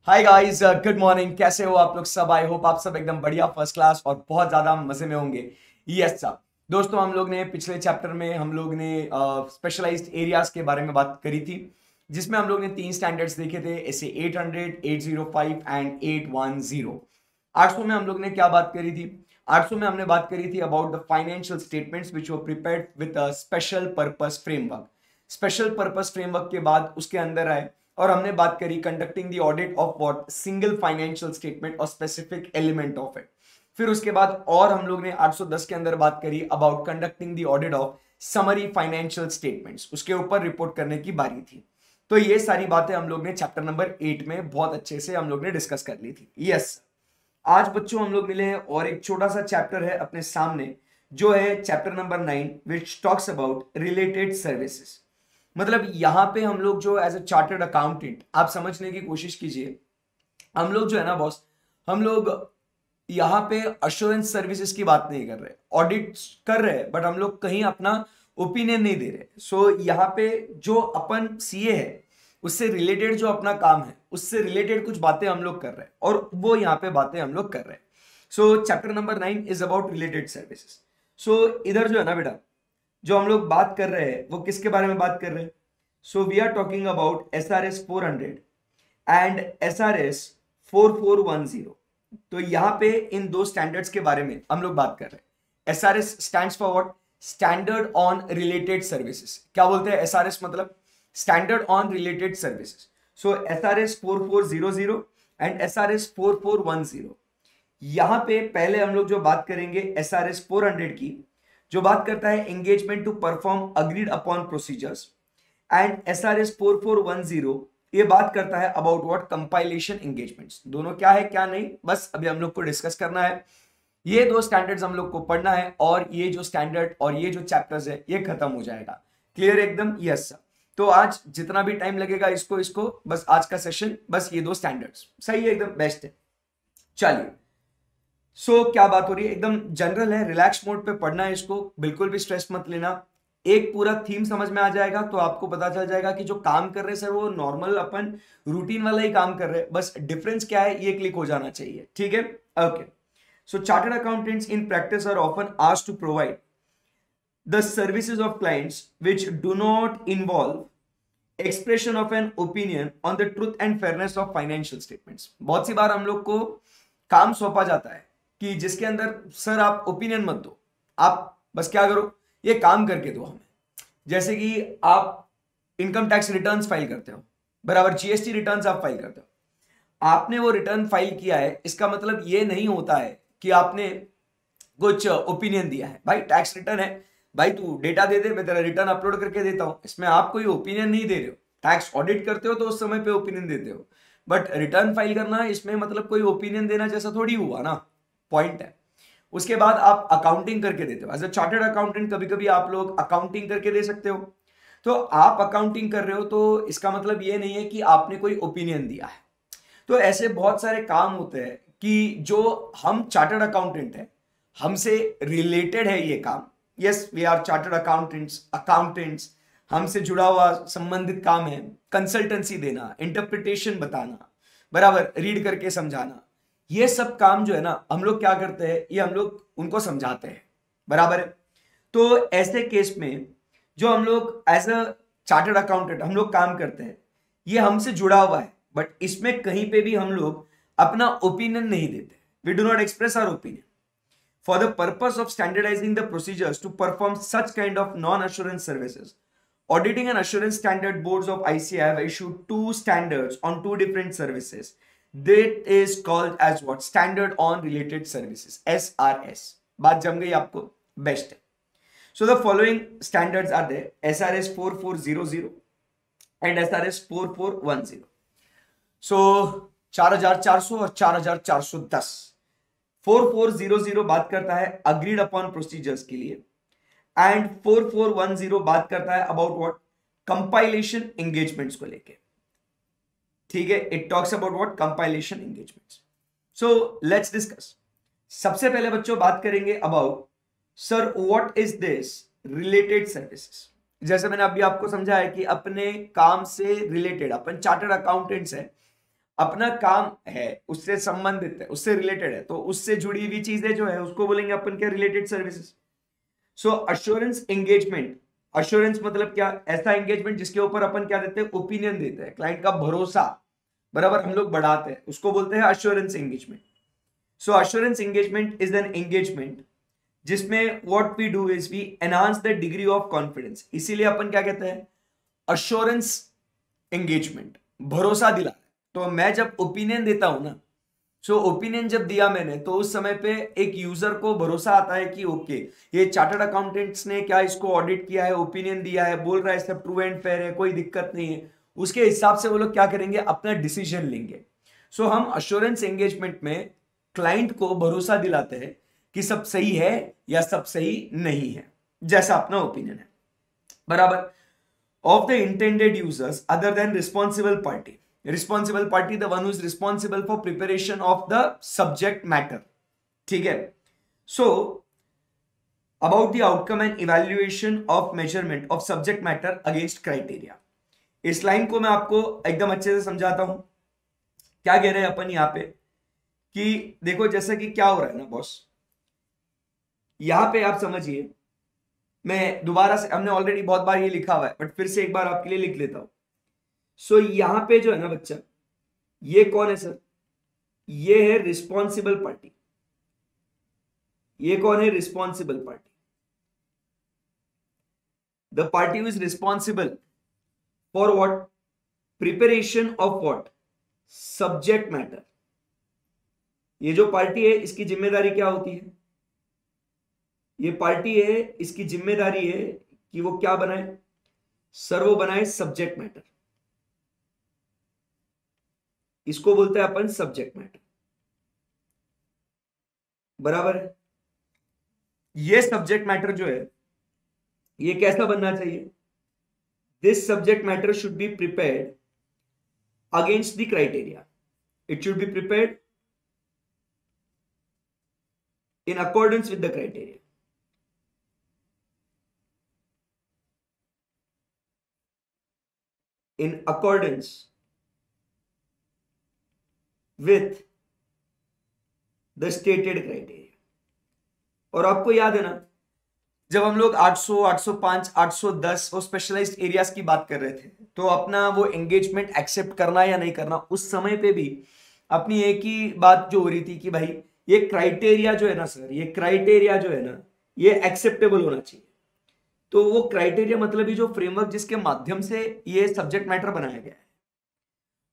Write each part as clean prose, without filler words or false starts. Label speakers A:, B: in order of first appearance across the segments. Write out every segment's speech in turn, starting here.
A: Hi guys, good morning. कैसे हो आप लोग सब? आई होप आप सब एकदम बढ़िया, फर्स्ट क्लास और बहुत ज्यादा मजे में होंगे। Yes sir. दोस्तों, हम लोग ने पिछले चैप्टर में हम लोग ने स्पेशलाइज्ड एरियाज के बारे में बात करी थी, जिसमें हम लोग ने तीन स्टैंडर्ड्स देखे थे, ऐसे 800, 805 एंड 810। 800 में हम लोग ने क्या बात करी थी? 800 में हमने बात करी थी about the financial statements which were prepared with a special purpose framework. Special purpose framework के बाद उसके अंदर आए और हमने बात करी conducting the audit of what single financial statement और स्पेसिफिक एलिमेंट ऑफ इट। फिर उसके बाद और हम लोग ने 810 के अंदर बात करी about conducting the audit of summary financial statements, उसके ऊपर रिपोर्ट करने की बारी थी। तो ये सारी बातें हम लोग ने चैप्टर नंबर 8 में बहुत अच्छे से हम लोग ने डिस्कस कर ली थी। यस, आज बच्चों हम लोग मिले हैं और एक छोटा सा चैप्टर है अपने सामने, जो है chapter number 9 which talks about related services. मतलब यहां पे हम लोग जो एज अ चार्टर्ड अकाउंटेंट, आप समझने की कोशिश कीजिए, हम लोग जो है ना बॉस, हम लोग यहाँ पे अश्योरेंस सर्विसेज की बात नहीं कर रहे, ऑडिट कर रहे हैं, बट हम लोग कहीं अपना ओपिनियन नहीं दे रहे। सो यहाँ पे जो अपन सीए है उससे रिलेटेड जो अपना काम है, उससे रिलेटेड कुछ बातें हम लोग कर रहे हैं और वो यहाँ पे बातें हम लोग कर रहे हैं। So chapter number 9 is about related services. So इधर जो है ना बेटा, जो हम लोग बात कर रहे हैं वो किसके बारे में बात कर रहे हैं? So we are talking about SRS 400 and SRS 4410। तो यहां पे इन दो स्टैंडर्ड्स के बारे में हम लोग बात कर रहे हैं। SRS stands for what? Standard on related services. क्या बोलते हैं SRS? मतलब standard on related services. So SRS 4400 and SRS 4410। यहां पे पहले हम लोग जो बात करेंगे SRS 400 की, जो बात करता है engagement to perform agreed upon procedures, and SRS 4410 ये बात करता है अबाउट व्हाट? Compilation engagements. दोनों क्या है क्या नहीं, बस अभी हम लोग को डिस्कस करना है। ये दो स्टैंडर्ड्स हम लोग को पढ़ना है और ये जो स्टैंडर्ड और ये जो चैप्टर्स है ये खत्म हो जाएगा। क्लियर एकदम? Yes sir. तो आज जितना भी टाइम लगेगा इसको इसको बस आज का सेशन बस ये दो स्टैंडर्ड्स, सही है, एकदम बेस्ट है। चलिए, क्या बात हो रही है, एकदम जनरल है, रिलैक्स मोड पे पढ़ना है इसको, बिल्कुल भी स्ट्रेस मत लेना। एक पूरा थीम समझ में आ जाएगा तो आपको पता चल जाएगा कि जो काम कर रहे हैं सर वो नॉर्मल अपन रूटीन वाला ही काम कर रहे हैं, बस डिफरेंस क्या है ये क्लिक हो जाना चाहिए। ठीक है, okay. So chartered accountants in practice are often asked to provide the services of clients which do not involve expression of an opinion on the truth and fairness of financial statements. बहुत सी बार हम लोग को काम सौंपा जाता है कि जिसके अंदर सर आप ओपिनियन मत दो, आप बस क्या करो, ये काम करके दो हमें। जैसे कि आप इनकम टैक्स रिटर्न्स फाइल करते हो, बराबर, जीएसटी रिटर्न्स आप फाइल करते हो, आपने वो रिटर्न फाइल किया है, इसका मतलब ये नहीं होता है कि आपने कुछ ओपिनियन दिया है। भाई टैक्स रिटर्न है, भाई तू डेटा दे दे, मैं तेरा रिटर्न अपलोड करके देता हूं, इसमें आप कोई ओपिनियन नहीं दे रहे हो। टैक्स ऑडिट करते हो तो उस समय पे ओपिनियन देते हो, बट रिटर्न फाइल करना है, इसमें मतलब कोई ओपिनियन देना जैसा थोड़ी हुआ ना, पॉइंट है। उसके बाद आप अकाउंटिंग करके देते हो एज अ चार्टर्ड अकाउंटेंट, कभी कभी आप लोग अकाउंटिंग करके दे सकते हो। तो आप अकाउंटिंग कर रहे हो तो इसका मतलब ये नहीं है कि आपने कोई ओपिनियन दिया है। तो ऐसे बहुत सारे काम होते हैं कि जो हम चार्टर्ड अकाउंटेंट है, हमसे रिलेटेड है ये काम। Yes, we are chartered accountants, हमसे जुड़ा हुआ संबंधित काम है। कंसल्टेंसी देना, इंटरप्रिटेशन बताना, बराबर, रीड करके समझाना, ये सब काम जो है ना हम लोग क्या करते हैं, ये हम लोग उनको समझाते हैं, बराबर है। तो ऐसे केस में जो हम लोग एज अ चार्टर्ड अकाउंटेंट हम लोग काम करते हैं, ये हमसे जुड़ा हुआ है, बट इसमें कहीं पे भी हम लोग अपना ओपिनियन नहीं देते। We do not express our opinion for the purpose of standardizing the procedures to perform such kind of non-assurance services. Auditing and Assurance Standard Boards of ICAI have issued two standards on two different services. That is called as what? Standard on Related Services, SRS. बात जम गई आपको? Best है। So the following standards are there: SRS 4400 and SRS 4410. So 4400 और 4410। 4400 बात करता है agreed upon procedures के लिए, एंड 4410 बात करता है अबाउट व्हाट? कंपाइलेशन एंगेजमेंट्स को लेके। ठीक है, it talks about what? Compilation engagements. So let's discuss. सबसे पहले बच्चों बात करेंगे about sir what is this related services. जैसे मैंने अभी आपको समझाया कि अपने काम से रिलेटेड, अपन चार्टर्ड अकाउंटेंट्स है, अपना काम है, उससे संबंधित है, उससे रिलेटेड है, तो उससे जुड़ी हुई चीजें जो है उसको बोलेंगे अपन क्या, रिलेटेड सर्विसेज। सो अश्योरेंस एंगेजमेंट, अश्योरेंस मतलब क्या, ऐसा एंगेजमेंट जिसके ऊपर अपन क्या देते हैं, ओपिनियन देते हैं, क्लाइंट का भरोसा बराबर हम लोग बढ़ाते हैं, उसको बोलते हैं assurance engagement. So assurance engagement is an engagement जिसमें what we do is we enhance the degree of confidence, इसीलिए अपन क्या कहते हैं, अश्योरेंस एंगेजमेंट, भरोसा दिला। तो मैं जब ओपिनियन देता हूं ना, सो ओपिनियन जब दिया मैंने, तो उस समय पे एक यूजर को भरोसा आता है कि ओके, ये चार्टर्ड अकाउंटेंट्स ने क्या इसको ऑडिट किया है, ओपिनियन दिया है, बोल रहा है सब ट्रू एंड फेयर है, कोई दिक्कत नहीं है, उसके हिसाब से वो लोग क्या करेंगे, अपना डिसीजन लेंगे। सो हम अश्योरेंस एंगेजमेंट में क्लाइंट को भरोसा दिलाते हैं कि सब सही है या सब सही नहीं है, जैसा अपना ओपिनियन है बराबर। Of the intended users other than responsible party, responsible party the one who is responsible for preparation of the subject matter, ठीक है। so about the outcome and evaluation of measurement of subject matter against criteria, इस line को मैं आपको एकदम अच्छे से समझाता हूं। क्या कह रहे हैं अपन यहां पे कि देखो जैसे कि क्या हो रहा है ना बॉस, यहां पे आप समझिए, मैं दोबारा से, हमने ऑलरेडी बहुत बार ये लिखा हुआ है बट फिर से एक बार आपके लिए लिख लेता हूं। सो यहां पे जो है ना बच्चा, ये कौन है सर, ये है रिस्पॉन्सिबल पार्टी। ये कौन है, responsible party, the party is responsible for what, preparation of what, subject matter. ये जो पार्टी है इसकी जिम्मेदारी क्या होती है, ये पार्टी है, इसकी जिम्मेदारी है कि वो क्या बनाए सर, वो बनाए सब्जेक्ट मैटर, इसको बोलते हैं अपन सब्जेक्ट मैटर बराबर है। ये सब्जेक्ट मैटर जो है ये कैसा बनना चाहिए, this subject matter should be prepared against the criteria, it should be prepared in accordance with the criteria, in accordance with the stated criteria। और आपको याद है ना, जब हम लोग 800, 805, 810 वो स्पेशलाइज्ड एरियाज की बात कर रहे थे, तो अपना वो एंगेजमेंट एक्सेप्ट करना या नहीं करना, उस समय पे भी अपनी एक ही बात जो हो रही थी कि भाई ये क्राइटेरिया जो है ना सर, ये क्राइटेरिया जो है ना ये एक्सेप्टेबल होना चाहिए। तो वो क्राइटेरिया मतलब ये जो फ्रेमवर्क जिसके माध्यम से ये सब्जेक्ट मैटर बनाया गया है।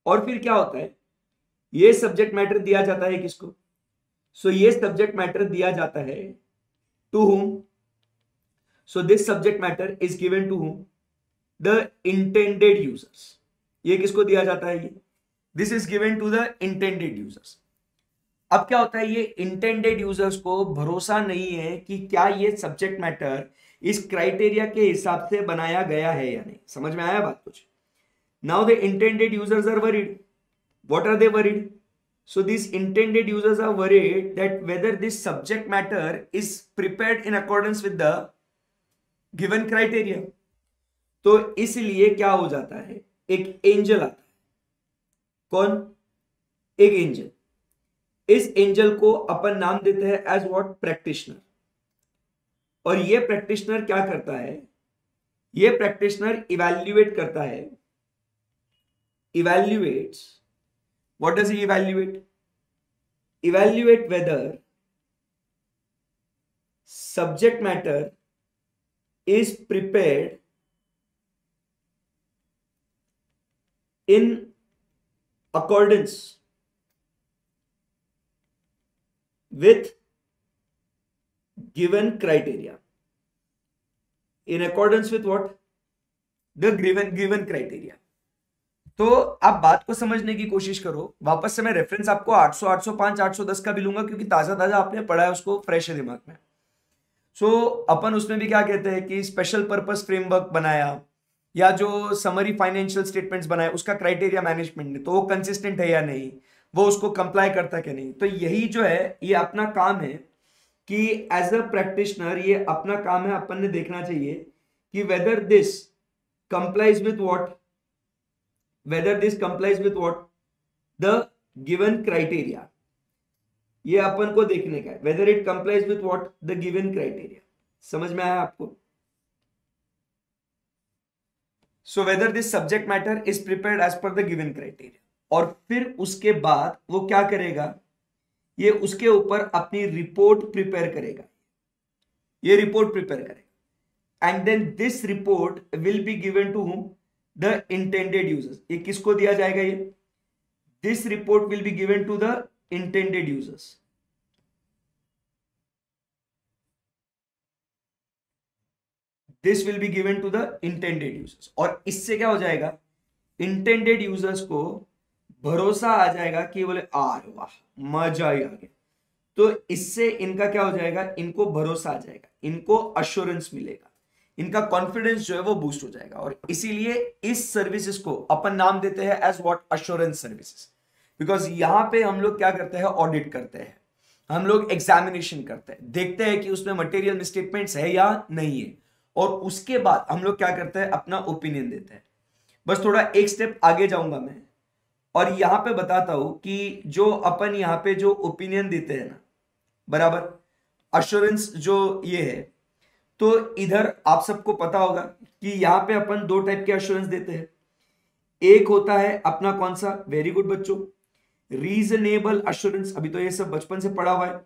A: और फिर क्या होता है, ये सब्जेक्ट मैटर दिया जाता है किसको, सो ये सब्जेक्ट मैटर दिया जाता है to whom, so this subject matter is given to whom, the intended users. ये किसको दिया जाता है, ये this is given to the intended users. अब क्या होता है, ये इंटेंडेड यूजर्स को भरोसा नहीं है कि क्या ये सब्जेक्ट मैटर इस क्राइटेरिया के हिसाब से बनाया गया है या नहीं। समझ में आया बात कुछ। Now the intended users are worried, what are they worried, so these intended users are worried that whether this subject matter is prepared in accordance with the given criteria। तो इसलिए क्या हो जाता है, एक एंजल आता है, कौन, एक एंजल। इस एंजल को अपन नाम देते हैं एज व्हाट, प्रैक्टिशनर। और ये प्रैक्टिशनर क्या करता है, ये प्रैक्टिशनर इवैल्यूएट करता है, इवैल्यूएट्स, what does he evaluate, evaluate whether subject matter is prepared in accordance with given criteria, in accordance with what, the given criteria। तो आप बात को समझने की कोशिश करो। वापस से मैं रेफरेंस आपको 800, 805, 810 का भी लूंगा क्योंकि ताजा ताजा आपने पढ़ा है, उसको फ्रेश है दिमाग में। सो अपन उसमें भी क्या कहते हैं कि स्पेशल पर्पस फ्रेमवर्क बनाया या जो समरी फाइनेंशियल स्टेटमेंट्स बनाए, उसका क्राइटेरिया मैनेजमेंट ने, तो वो कंसिस्टेंट है या नहीं, वो उसको कंप्लाई करता है कि नहीं। तो यही जो है ये अपना काम है कि एज अ प्रैक्टिशनर ये अपना काम है, अपन ने देखना चाहिए कि whether this complies with what, whether this complies with what, the given criteria, ये अपन को देखने का है, whether it complies with what, the given criteria. समझ में आया आपको? So whether this subject matter is prepared as per the given criteria, और फिर उसके बाद वो क्या करेगा, ये उसके ऊपर अपनी रिपोर्ट प्रिपेयर करेगा, ये रिपोर्ट प्रिपेयर करेगा, and then this report will be given to whom, the intended users. ये किसको दिया जाएगा? ये this report will be given to the intended users. This will be given to the intended users, और इससे क्या हो जाएगा, इंटेंडेड यूजर्स को भरोसा आ जाएगा कि बोले अरे वाह मजा ही आ गया, तो इससे इनका क्या हो जाएगा, इनको भरोसा आ जाएगा, इनको अश्योरेंस मिलेगा, इनका कॉन्फिडेंस जो है वो बूस्ट हो जाएगा। और इसीलिए इस सर्विसेज को अपन नाम देते हैं as what, assurance services. Because यहां पे हम लोग क्या करते हैं, ऑडिट करते हैं, हम लोग एग्जामिनेशन करते हैं, देखते हैं कि उसमें मटेरियल मिसस्टेटमेंट्स है या नहीं है, और उसके बाद हम लोग क्या करते हैं, अपना ओपिनियन देते हैं। बस थोड़ा एक स्टेप आगे जाऊंगा मैं, और यहां पे बताता हूं कि जो अपन यहां पे जो ओपिनियन देते हैं ना, बराबर, अश्योरेंस जो ये है, तो इधर आप सबको पता होगा कि यहां पे अपन दो टाइप के अश्योरेंस देते हैं। एक होता है अपना कौन सा, वेरी गुड बच्चों, रीजनेबल अश्योरेंस, अभी तो ये सब बचपन से पढ़ा हुआ है,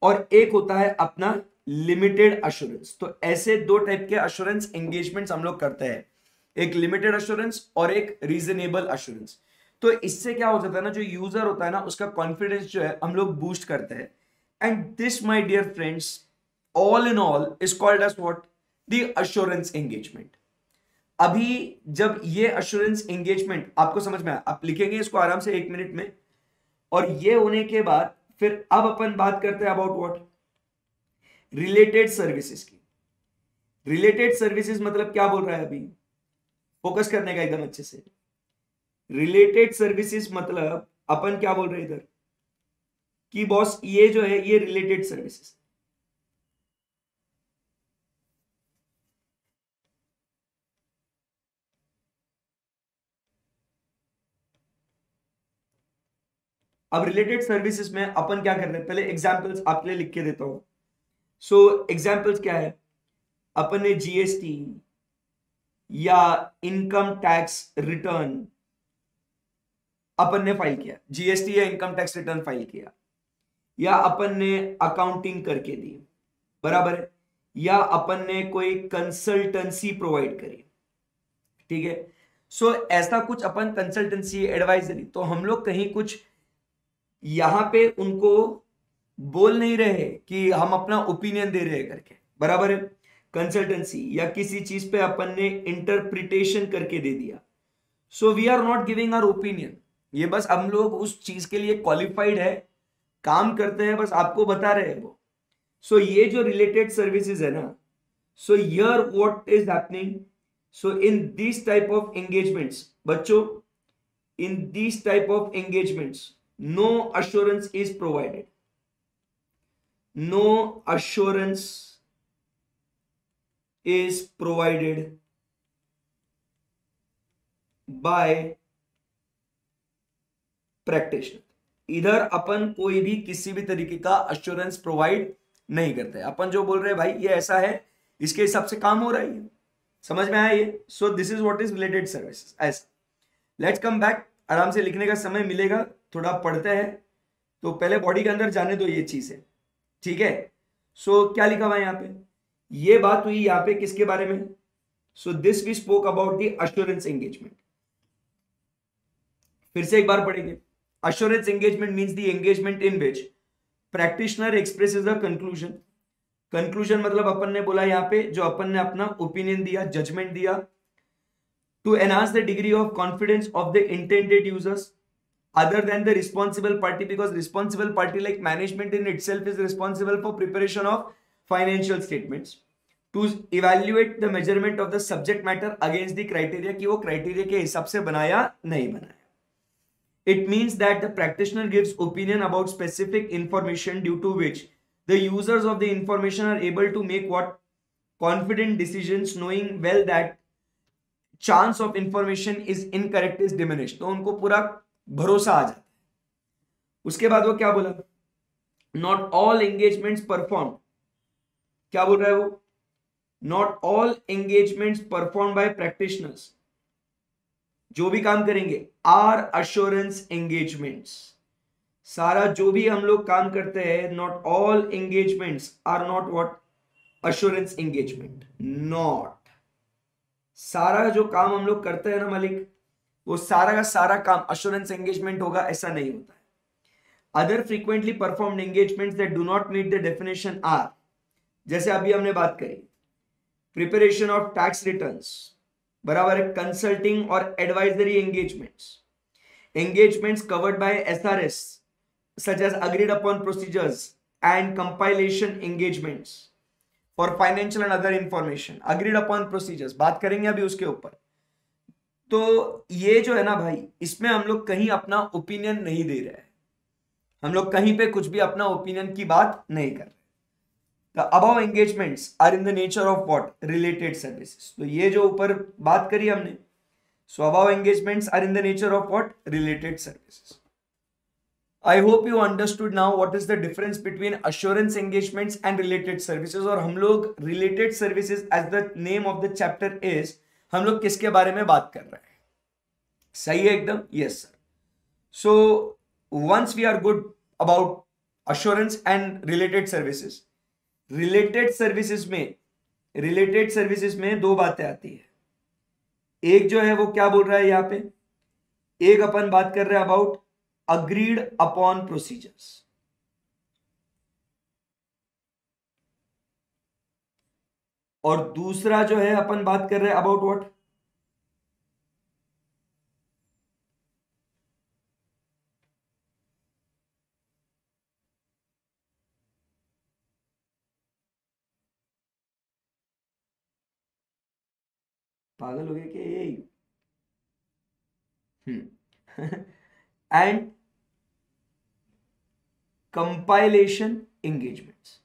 A: और एक होता है अपना लिमिटेड अश्योरेंस। तो ऐसे दो टाइप के अश्योरेंस एंगेजमेंट्स हम लोग करते हैं, एक लिमिटेड अश्योरेंस और एक रीजनेबल अश्योरेंस। तो इससे क्या हो जाता है ना, जो यूजर होता है ना, उसका कॉन्फिडेंस जो है हम लोग बूस्ट करते हैं। And this my dear friends, all in all is called as what, the assurance engagement. अभी जब ये अश्योरेंस एंगेजमेंट आपको समझ में आया, आप लिखेंगे इसको आराम से 1 मिनट में, और ये होने के बाद फिर अब अपन बात करते हैं अबाउट व्हाट, रिलेटेड सर्विसेज की। रिलेटेड सर्विसेज मतलब क्या बोल रहा है, अभी फोकस करने का एकदम अच्छे से। रिलेटेड सर्विसेज मतलब अपन क्या बोल रहे हैं इधर कि बॉस ये जो है ये रिलेटेड सर्विसेज। अब रिलेटेड सर्विसेज में अपन क्या कर रहे हैं, पहले एग्जांपल्स आपके लिए लिख के देता हूं। सो एग्जांपल्स क्या है, अपन ने जीएसटी या इनकम टैक्स रिटर्न अपन ने फाइल किया, जीएसटी या इनकम टैक्स रिटर्न फाइल किया, या अपन ने अकाउंटिंग करके दी, बराबर है, या अपन ने कोई कंसल्टेंसी प्रोवाइड करी, ठीक है। सो ऐसा कुछ अपन कंसल्टेंसी एडवाइजरी, तो हम लोग कहीं कुछ यहां पे उनको बोल नहीं रहे कि हम अपना ओपिनियन दे रहे हैं करके, बराबर है। कंसल्टेंसी या किसी चीज पे अपन ने इंटरप्रिटेशन करके दे दिया, so we are not giving our opinion, ये बस हम लोग उस चीज के लिए क्वालिफाइड है, काम करते हैं, बस आपको बता रहे हैं वो। सो ये जो रिलेटेड सर्विसेज है ना, so here what is happening, so in this type of engagements बच्चों, in this type of engagements no assurance is provided, no assurance is provided by practitioner। इधर अपन कोई भी किसी भी तरीके का अश्योरेंस प्रोवाइड नहीं करते, अपन जो बोल रहे हैं भाई ये ऐसा है, इसके हिसाब से काम हो रहा है, समझ में आया ये। सो this is what is related services. ऐसा लेट्स कम बैक, आराम से लिखने का समय मिलेगा, थोड़ा पढ़ते हैं, तो पहले बॉडी के अंदर जाने दो ये चीजें, ठीक है। सो क्या लिखा हुआ है यहाँ पे, ये बात हुई यहाँ पे किसके बारे में, so this we spoke about the assurance engagement. फिर से एक बार पढ़ेंगे, assurance engagement means the engagement in which practitioner expresses a conclusion. Conclusion मतलब अपन ने बोला यहाँ पे, जो अपन ने अपना ओपिनियन दिया, जजमेंट दिया, to enhance the degree of confidence of the intended users other than the responsible party, because responsible party like management in itself is responsible for preparation of financial statements, to evaluate the measurement of the subject matter against the criteria कि वो criteria के हिसाब से बनाया नहीं बनाया। It means that the practitioner gives opinion about specific information due to which the users of the information are able to make what confident decisions, knowing well that chance of information is incorrect is diminish, तो उनको पूरा भरोसा आ जाता है उसके बाद वो क्या बोला, नॉट ऑल एंगेजमेंट्स परफॉर्म, क्या बोल रहा है वो, not all engagements perform by practitioners, जो भी काम करेंगे आर अश्योरेंस एंगेजमेंट्स, सारा जो भी हम लोग काम करते हैं, not all engagements are not what, assurance engagement, not, सारा जो काम हम लोग करते हैं ना मालिक, वो सारा का सारा काम अश्योरेंस एंगेजमेंट होगा, ऐसा नहीं होता है। Other frequently performed engagements that do not meet the definition are, जैसे अभी हमने बात करी, प्रिपरेशन ऑफ टैक्स रिटर्न्स, बराबर है, कंसल्टिंग और advisory engagements, engagements covered by SRS such as agreed upon procedures and compilation engagements for financial and other information, agreed upon procedures बात करेंगे अभी उसके ऊपर। तो ये जो है ना भाई, इसमें हम लोग कहीं अपना ओपिनियन नहीं दे रहे हैं, हम लोग कहीं पे कुछ भी अपना ओपिनियन की बात नहीं कर रहे। The above engagements are in the nature of what, related services, तो ये जो ऊपर बात करी हमने, so above engagements are in the nature of what, related services. I hope you understood now what is the difference between assurance engagements and related services, और हम लोग related services as the name of the chapter is, हम लोग किसके बारे में बात कर रहे हैं, सही है एकदम, yes sir. So once we are good about assurance and related services, related services में दो बातें आती है, एक जो है वो क्या बोल रहा है यहाँ पे, एक अपन बात कर रहे हैं अबाउट अग्रीड अपॉन प्रोसीजर्स, और दूसरा जो है अपन बात कर रहे हैं अबाउट व्हाट, पागल हो गए क्या ये, एंड कंपाइलेशन एंगेजमेंट्स।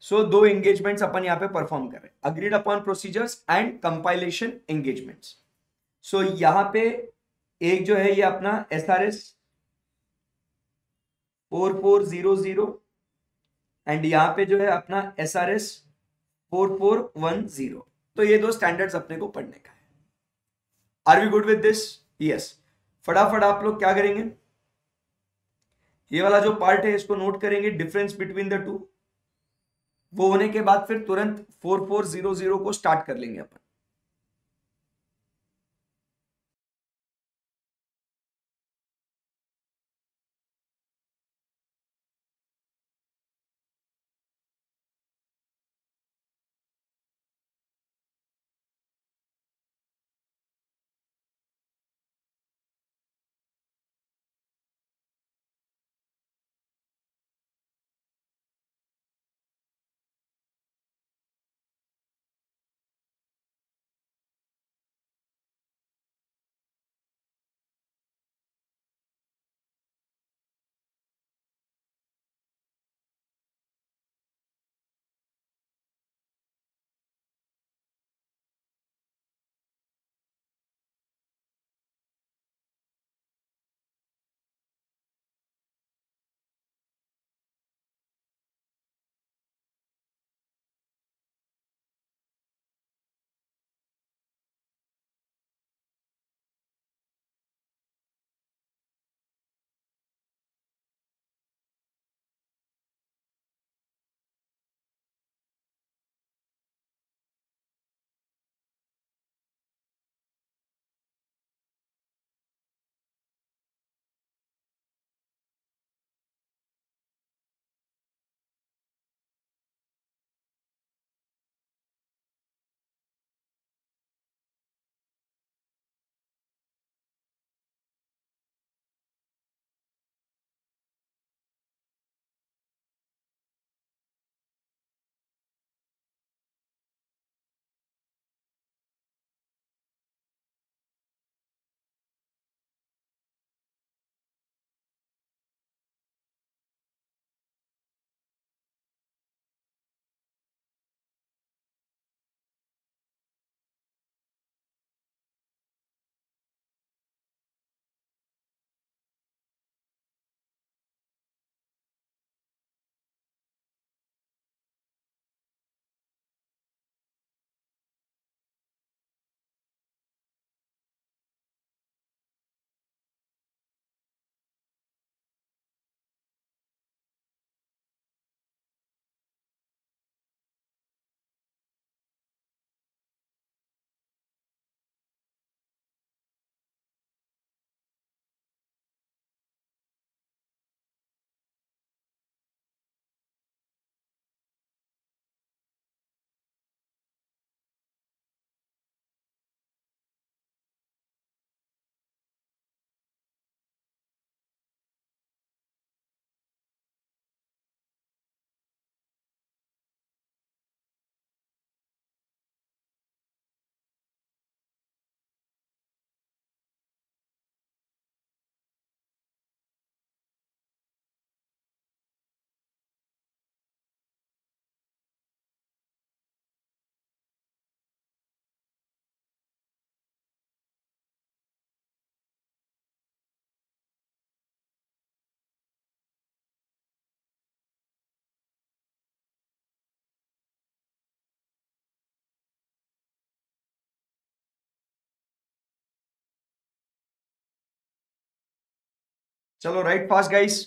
A: सो दो एंगेजमेंट्स अपन यहां पे परफॉर्म कर रहे हैं, agreed upon procedures and compilation engagements. So यहां पे एक जो है ये अपना SRS 4400 एंड यहां पे जो है अपना SRS 4410, तो ये दो स्टैंडर्ड्स अपने को पढ़ने का है। Are we good with this, yes. फटाफट आप लोग क्या करेंगे, ये वाला जो पार्ट है इसको नोट करेंगे, डिफरेंस बिटवीन द टू, वो होने के बाद फिर तुरंत 4400 को स्टार्ट कर लेंगे अपन। चलो right fast guys.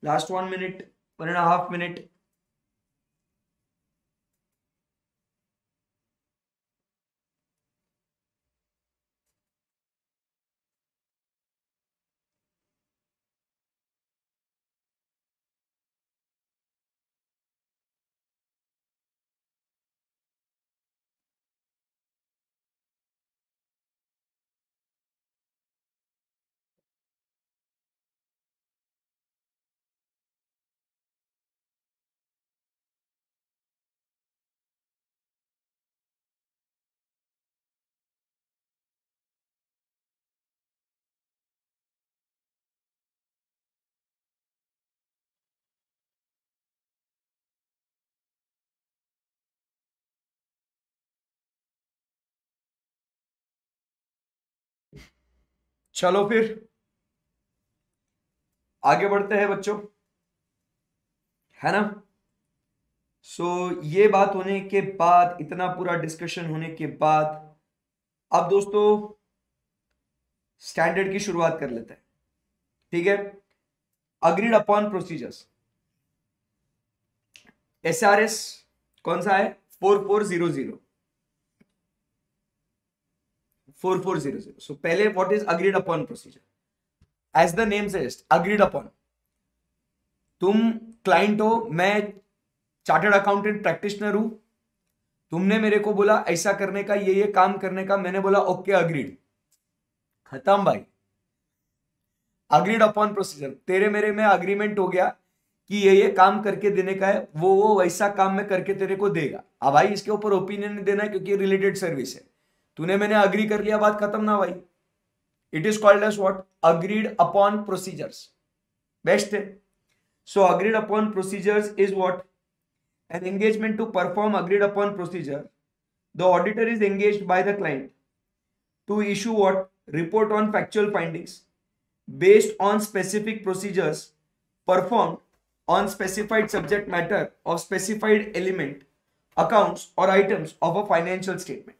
A: Last 1 minute, 1.5 minute। चलो फिर आगे बढ़ते हैं बच्चों, है ना। सो ये बात होने के बाद, इतना पूरा डिस्कशन होने के बाद, अब दोस्तों स्टैंडर्ड की शुरुआत कर लेते हैं, ठीक है। अग्रीड अपॉन प्रोसीजर्स, SRS कौन सा है? 4400 4400। सो पहले what is agreed upon procedure? As the name suggest, agreed upon, तुम क्लाइंट हो, मैं चार्टर्ड अकाउंटेंट प्रैक्टिशनर हूं, तुमने मेरे को बोला ऐसा करने का, ये काम करने का, मैंने बोला ओके अग्रीड, खत्म भाई। अग्रीड अपॉन प्रोसीजर, तेरे मेरे में अग्रीमेंट हो गया कि ये काम करके देने का है, वो वैसा काम में करके तेरे को देगा। अब भाई इसके ऊपर ओपिनियन नहीं देना है क्योंकि रिलेटेड सर्विस है, तूने मैंने अग्री कर लिया, बात खत्म ना भाई। It is called as what? Agreed upon procedures, best है। So agreed upon procedures is what? an engagement to perform agreed upon procedure. The auditor is engaged by the client to issue what? Report on factual findings based on specific procedures performed on specified subject matter of specified element, accounts or items of a financial statement.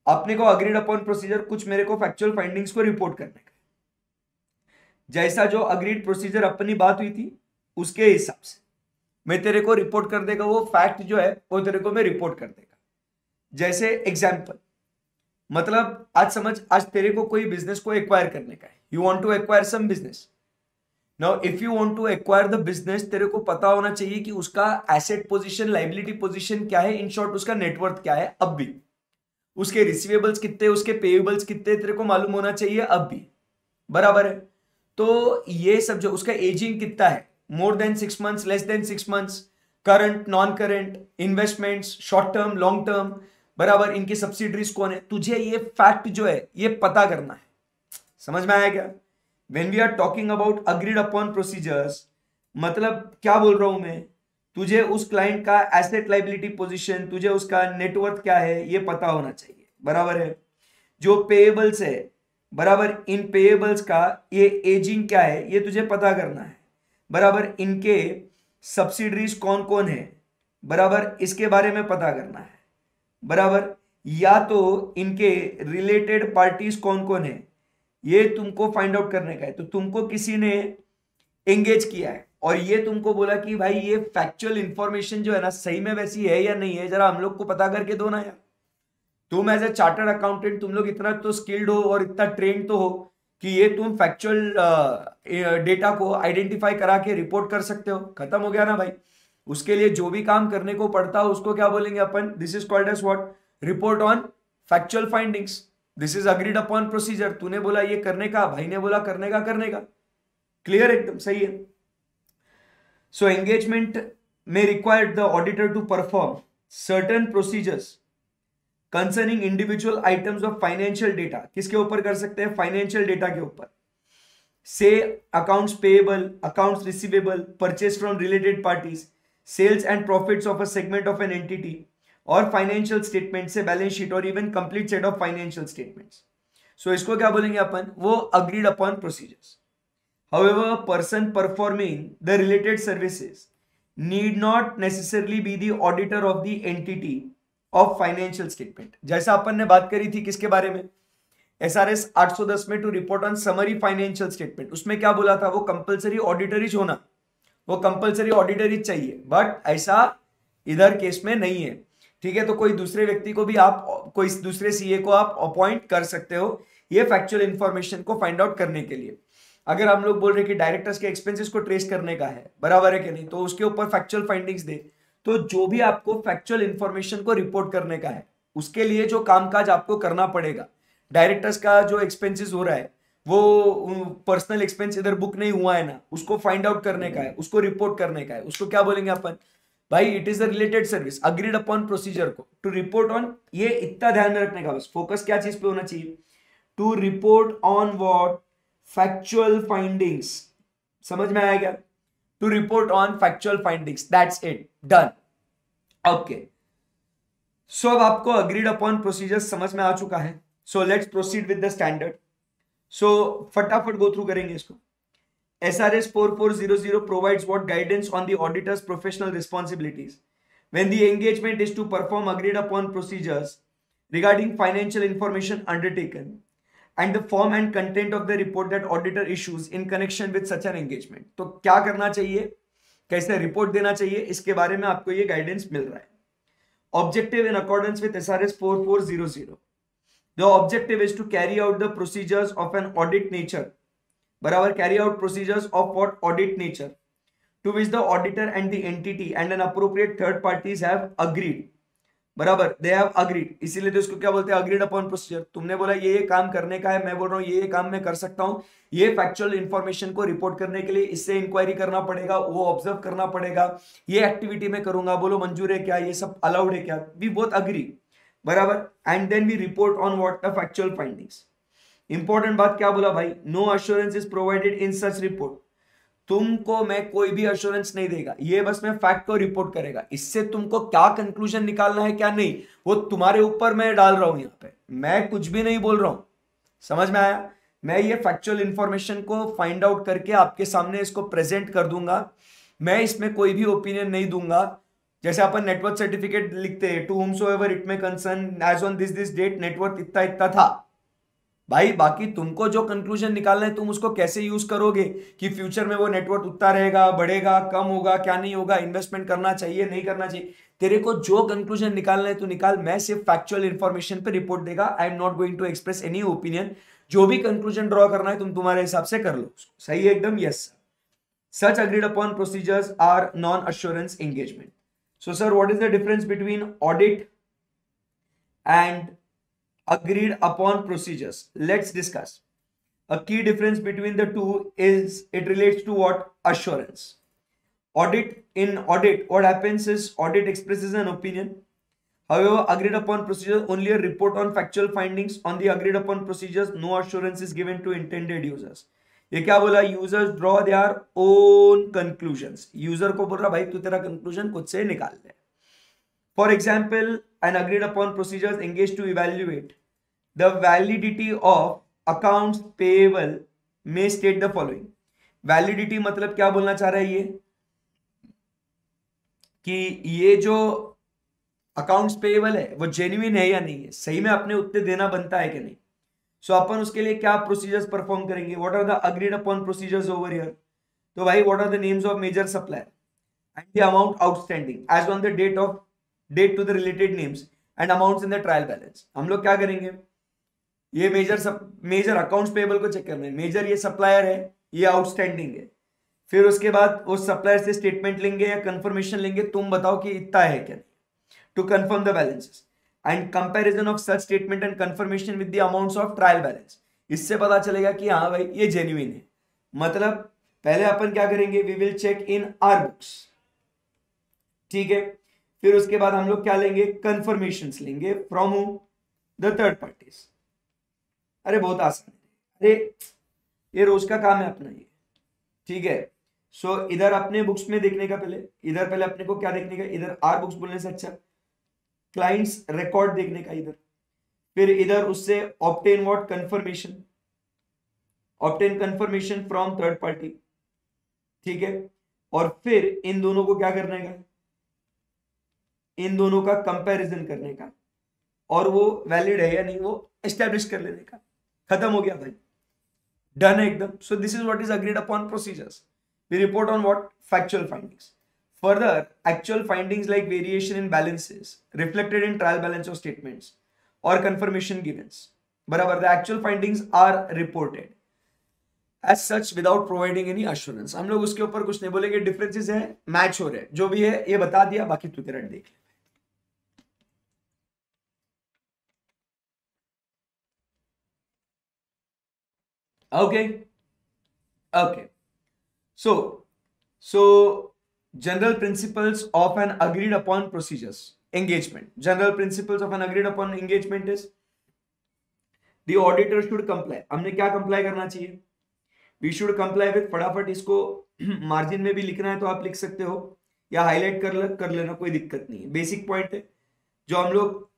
A: अपने को agreed upon procedure, कुछ मेरे को factual findings को report करने का, जैसा जो अग्रीड प्रोसीजर अपनी बात हुई थी उसके हिसाब से मैं तेरे को रिपोर्ट कर देगा, वो फैक्ट जो है वो तेरे को मैं रिपोर्ट कर देगा। जैसे एग्जांपल, मतलब आज समझ, आज तेरे को कोई बिजनेस को एक्वायर करने का है, you want to acquire some business. Now if you want to acquire the business, तेरे को पता होना चाहिए कि उसका एसेट पोजीशन, लायबिलिटी पोजीशन क्या है, इन शॉर्ट उसका नेटवर्थ क्या है अब भी, उसके रिसीवेबल्स कितने, उसके पेएबल्स कितने, तेरे को मालूम होना चाहिए अब भी, बराबर है। तो ये सब जो, उसका एजिंग कितना है, more than 6 months, less than 6 months, current, non current, investments, short term, long term, बराबर, इनकी सब्सिडरीज कौन है, तुझे ये फैक्ट जो है ये पता करना है। समझ में आया क्या? When we are talking about agreed upon procedures, मतलब क्या बोल रहा हूं मैं, तुझे उस क्लाइंट का एसेट लायबिलिटी पोजीशन, तुझे उसका नेटवर्थ क्या है ये पता होना चाहिए, बराबर है। जो पेएबल्स है, बराबर, इन पेएबल्स का ये एजिंग क्या है ये तुझे पता करना है, बराबर। इनके सब्सिडरीज कौन कौन है, बराबर, इसके बारे में पता करना है, बराबर। या तो इनके रिलेटेड पार्टीज कौन कौन है ये तुमको फाइंड आउट करने का है। तो तुमको किसी ने एंगेज किया है और ये तुमको बोला कि भाई ये फैक्चुअल इंफॉर्मेशन जो है ना सही में वैसी है या नहीं है, जरा हम लोग को पता करके दो ना यार। तुम एज ए चार्टर्ड अकाउंटेंट, तुम लोग इतना तो स्किल्ड हो और इतना ट्रेंड तो हो कि ये तुम फैक्चुअल डेटा को आइडेंटिफाई करा के रिपोर्ट कर सकते हो, खत्म हो गया ना भाई। उसके लिए जो भी काम करने को पड़ता है उसको क्या बोलेंगे अपन? This is called as what? Report on factual findings. This is agreed upon procedure. तूने बोला ये करने का, भाई ने बोला करने का, करने का। क्लियर? एकदम सही है। सो एंगेजमेंट में required the auditor to perform certain procedures concerning individual items of financial data. किसके ऊपर कर सकते हैं? फाइनेंशियल डेटा के ऊपर। से accounts payable, accounts receivable, purchase from related parties, sales and profits of a segment of an entity, और financial statement से बैलेंस शीट और even complete set of financial statements. So इसको क्या बोलेंगे अपन? वो agreed upon procedures. However, a person performing the related services need not necessarily be the auditor of the entity of financial statement. जैसा अपन ने बात करी थी किसके बारे में, एसआरएस 810 में, to report on summary financial statement. उसमें क्या बोला था, वो कंपलसरी ऑडिटरीज होना, वो कंपलसरी ऑडिटरीज चाहिए, बट ऐसा इधर केस में नहीं है। ठीक है, तो कोई दूसरे व्यक्ति को भी आप, कोई दूसरे सीए को आप अपॉइंट कर सकते हो ये फैक्चुअल इंफॉर्मेशन को फाइंड आउट करने के लिए। अगर हम लोग बोल रहे कि डायरेक्टर्स के एक्सपेंसेस को ट्रेस करने का है, बराबर है कि नहीं, तो उसके ऊपर फैक्चुअल फाइंडिंग्स दे। तो जो भी आपको फैक्चुअल इंफॉर्मेशन को रिपोर्ट करने का है, उसके लिए जो कामकाज आपको करना पड़ेगा, डायरेक्टर्स का जो एक्सपेंसेस हो रहा है, वो पर्सनल एक्सपेंस इधर बुक नहीं हुआ है ना, उसको फाइंड आउट करने का है, उसको रिपोर्ट करने का है, उसको क्या बोलेंगे अपन भाई, it is a related service agreed upon procedure को टू रिपोर्ट ऑन। ये इतना ध्यान में रखने का, बस फोकस क्या चीज पे होना चाहिए, to report on what, factual findings. समझ में आया क्या, to report on factual findings, that's it, done. Okay, so अब आपको अग्रीड अपॉन प्रोसीजर समझ में आ चुका है। So let's proceed with the standard. So फटाफट गो थ्रू करेंगे इसको। SRS 4400 provides what guidance on the auditor's professional responsibilities when the engagement is to perform agreed upon procedures regarding financial information undertaken and the form and content of the report that auditor issues in connection with such an engagement। तो क्या करना चाहिए, कैसे report देना चाहिए, इसके बारे में आपको ये गाइडेंस मिल रहा है। Objective in accordance with SRS 4400, the objective is to carry out the procedures of an audit nature, बराबर, carry out procedures of what audit nature to which the auditor and the entity and an appropriate third parties have agreed, बराबर, they have agreed। इसीलिए तो इसको क्या बोलते हैं, agreed upon procedure। तुमने बोला ये काम करने का है, मैं बोल रहा हूँ ये काम मैं कर सकता हूँ, ये फैक्चुअल इंफॉर्मेशन को रिपोर्ट करने के लिए इससे इंक्वायरी करना पड़ेगा, वो ऑब्जर्व करना पड़ेगा, ये एक्टिविटी में करूंगा, बोलो मंजूर है क्या, ये सब अलाउड है क्या, वी बोथ अग्री, बराबर। And then we report on what the factual findings. Important बात क्या बोला भाई, no assurance is provided in such report. तुमको मैं कोई भी अश्योरेंस नहीं देगा, ये बस मैं फैक्ट को रिपोर्ट करेगा। इससे तुमको क्या कंक्लूजन निकालना है क्या नहीं, वो तुम्हारे ऊपर मैं डाल रहा हूं, यहां पे मैं कुछ भी नहीं बोल रहा हूं। समझ में आया, मैं ये फैक्चुअल इंफॉर्मेशन को फाइंड आउट करके आपके सामने इसको प्रेजेंट कर दूंगा, मैं इसमें कोई भी ओपिनियन नहीं दूंगा। जैसे अपन नेटवर्थ सर्टिफिकेट लिखते हैं, to whomsoever it may concern as on this date net worth इतना इतना था भाई, बाकी तुमको जो कंक्लूजन निकालना है तुम उसको कैसे यूज करोगे कि फ्यूचर में वो नेटवर्क उतना रहेगा, बढ़ेगा, कम होगा, क्या नहीं होगा, इन्वेस्टमेंट करना चाहिए नहीं करना चाहिए, तेरे को जो कंक्लूजन निकालना है तो निकाल। मैं सिर्फ फैक्चुअल इंफॉर्मेशन पे रिपोर्ट देगा, I am not going to express any opinion. जो भी कंक्लूजन ड्रॉ करना है तुम तुम्हारे हिसाब से कर लो, सही है एकदम, yes. Such agreed upon procedures are non assurance engagement. So sir what is the difference between audit and agreed upon procedures? Let's discuss. A key difference between the two is it relates to what, assurance. Audit, in audit what happens is audit expresses an opinion, however agreed upon procedures only a report on factual findings on the agreed upon procedures, no assurance is given to intended users। ये क्या बोला, users draw their own conclusions. User को बोल रहा भाई तू तेरा conclusion खुद से निकाल ले। For example, an agreed upon procedures engaged to evaluate the validity of accounts payable may state the following। Validity मतलब क्या बोलना चाह रहा है ये, कि ये जो अकाउंट्स पेएबल है वो जेन्युइन है या नहीं है, सही में अपने उतने देना बनता है कि नहीं। सो अपन उसके लिए क्या प्रोसीजर्स परफॉर्म करेंगे, what are the agreed upon procedures over here. तो भाई what are the names of major supplier and the amount outstanding as on the date to the related names and amounts in the trial balance. हम लोग क्या करेंगे, ये major accounts payable को check करना है, मेजर ये सप्लायर है, ये आउटस्टैंडिंग है, फिर उसके बाद उस सप्लायर से स्टेटमेंट लेंगे या कंफर्मेशन लेंगे, तुम बताओ कि इतना है क्या, to confirm the balances and comparison of such statement and confirmation with the amounts of trial balance. इससे पता चलेगा कि हाँ भाई ये जेन्युइन है। मतलब पहले अपन क्या करेंगे, we will check in our books, ठीक है, फिर उसके बाद हम लोग क्या लेंगे, कंफर्मेशंस लेंगे from whom, the third parties. अरे बहुत आसान है, अरे ये रोज का काम है अपना ये, ठीक है। सो इधर अपने बुक्स में देखने का, पहले अपने को क्या देखने का, इधर आर बुक्स बोलने से अच्छा क्लाइंट्स रिकॉर्ड देखने का इधर, फिर इधर उससे obtain what, confirmation, obtain confirmation from third party, ठीक है। और फिर इन दोनों को क्या करने का, इन दोनों का कंपैरिजन करने का, और वो वैलिड है या नहीं वो एस्टेब्लिश कर लेने का। खत्म हो गया भाई, डन है एकदम। So this is what is agreed upon procedures. We report on what, factual findings. Further, actual findings like variation in balances reflected in trial balance of statements or confirmation givens. बराबर, the actual findings are reported as such without providing any assurance. हम लोग उसके ऊपर कुछ नहीं बोलेंगे, differences है, match हो रहे, जो भी है ये बता दिया, बाकी तू तेरा देख ले। Okay, okay. So general principles of an agreed upon procedures engagement. General principles of an agreed upon engagement is the auditor should comply. हमने क्या कंप्लाई करना चाहिए, we should comply with, फटाफट इसको मार्जिन में भी लिखना है तो आप लिख सकते हो या हाईलाइट कर लेना, कोई दिक्कत नहीं है। बेसिक पॉइंट है जो हम लोग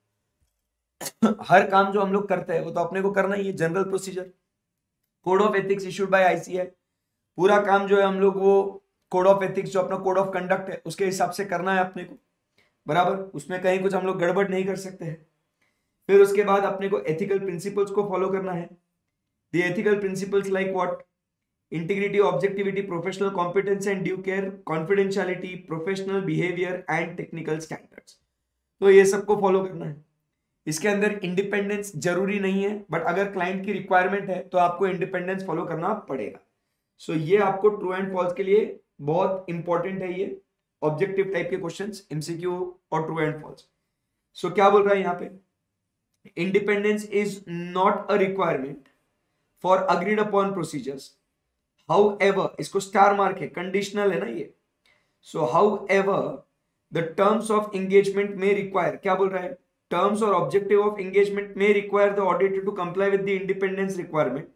A: हर काम जो हम लोग करते हैं वो तो अपने को करना ही है। General procedure, code of ethics issued by ICAI, पूरा काम जो है हम लोग वो कोड ऑफ एथिक्स जो अपना कोड ऑफ कंडक्ट है उसके हिसाब से करना है अपने को, बराबर, उसमें कहीं कुछ हम लोग गड़बड़ नहीं कर सकते हैं। फिर उसके बाद अपने को एथिकल प्रिंसिपल्स को फॉलो करना है। The ethical principles like what, integrity, objectivity, professional competence and due care, confidentiality, professional behaviour and technical standards. तो ये सबको फॉलो करना है। इसके अंदर इंडिपेंडेंस जरूरी नहीं है, बट अगर क्लाइंट की रिक्वायरमेंट है तो आपको इंडिपेंडेंस फॉलो करना पड़ेगा। सो ये आपको ट्रू एंड फॉल्स के लिए बहुत इंपॉर्टेंट है, ये ऑब्जेक्टिव टाइप के क्वेश्चंस, एमसीक्यू और ट्रू एंड फॉल्स। सो क्या बोल रहा है यहाँ पे, independence is not a requirement for agreed upon procedures, however, इसको स्टार मार्क है, कंडीशनल है ना ये। सो however the terms of engagement में रिक्वायर, क्या बोल रहा है, terms or objective of engagement may require the auditor to comply with the independence requirement.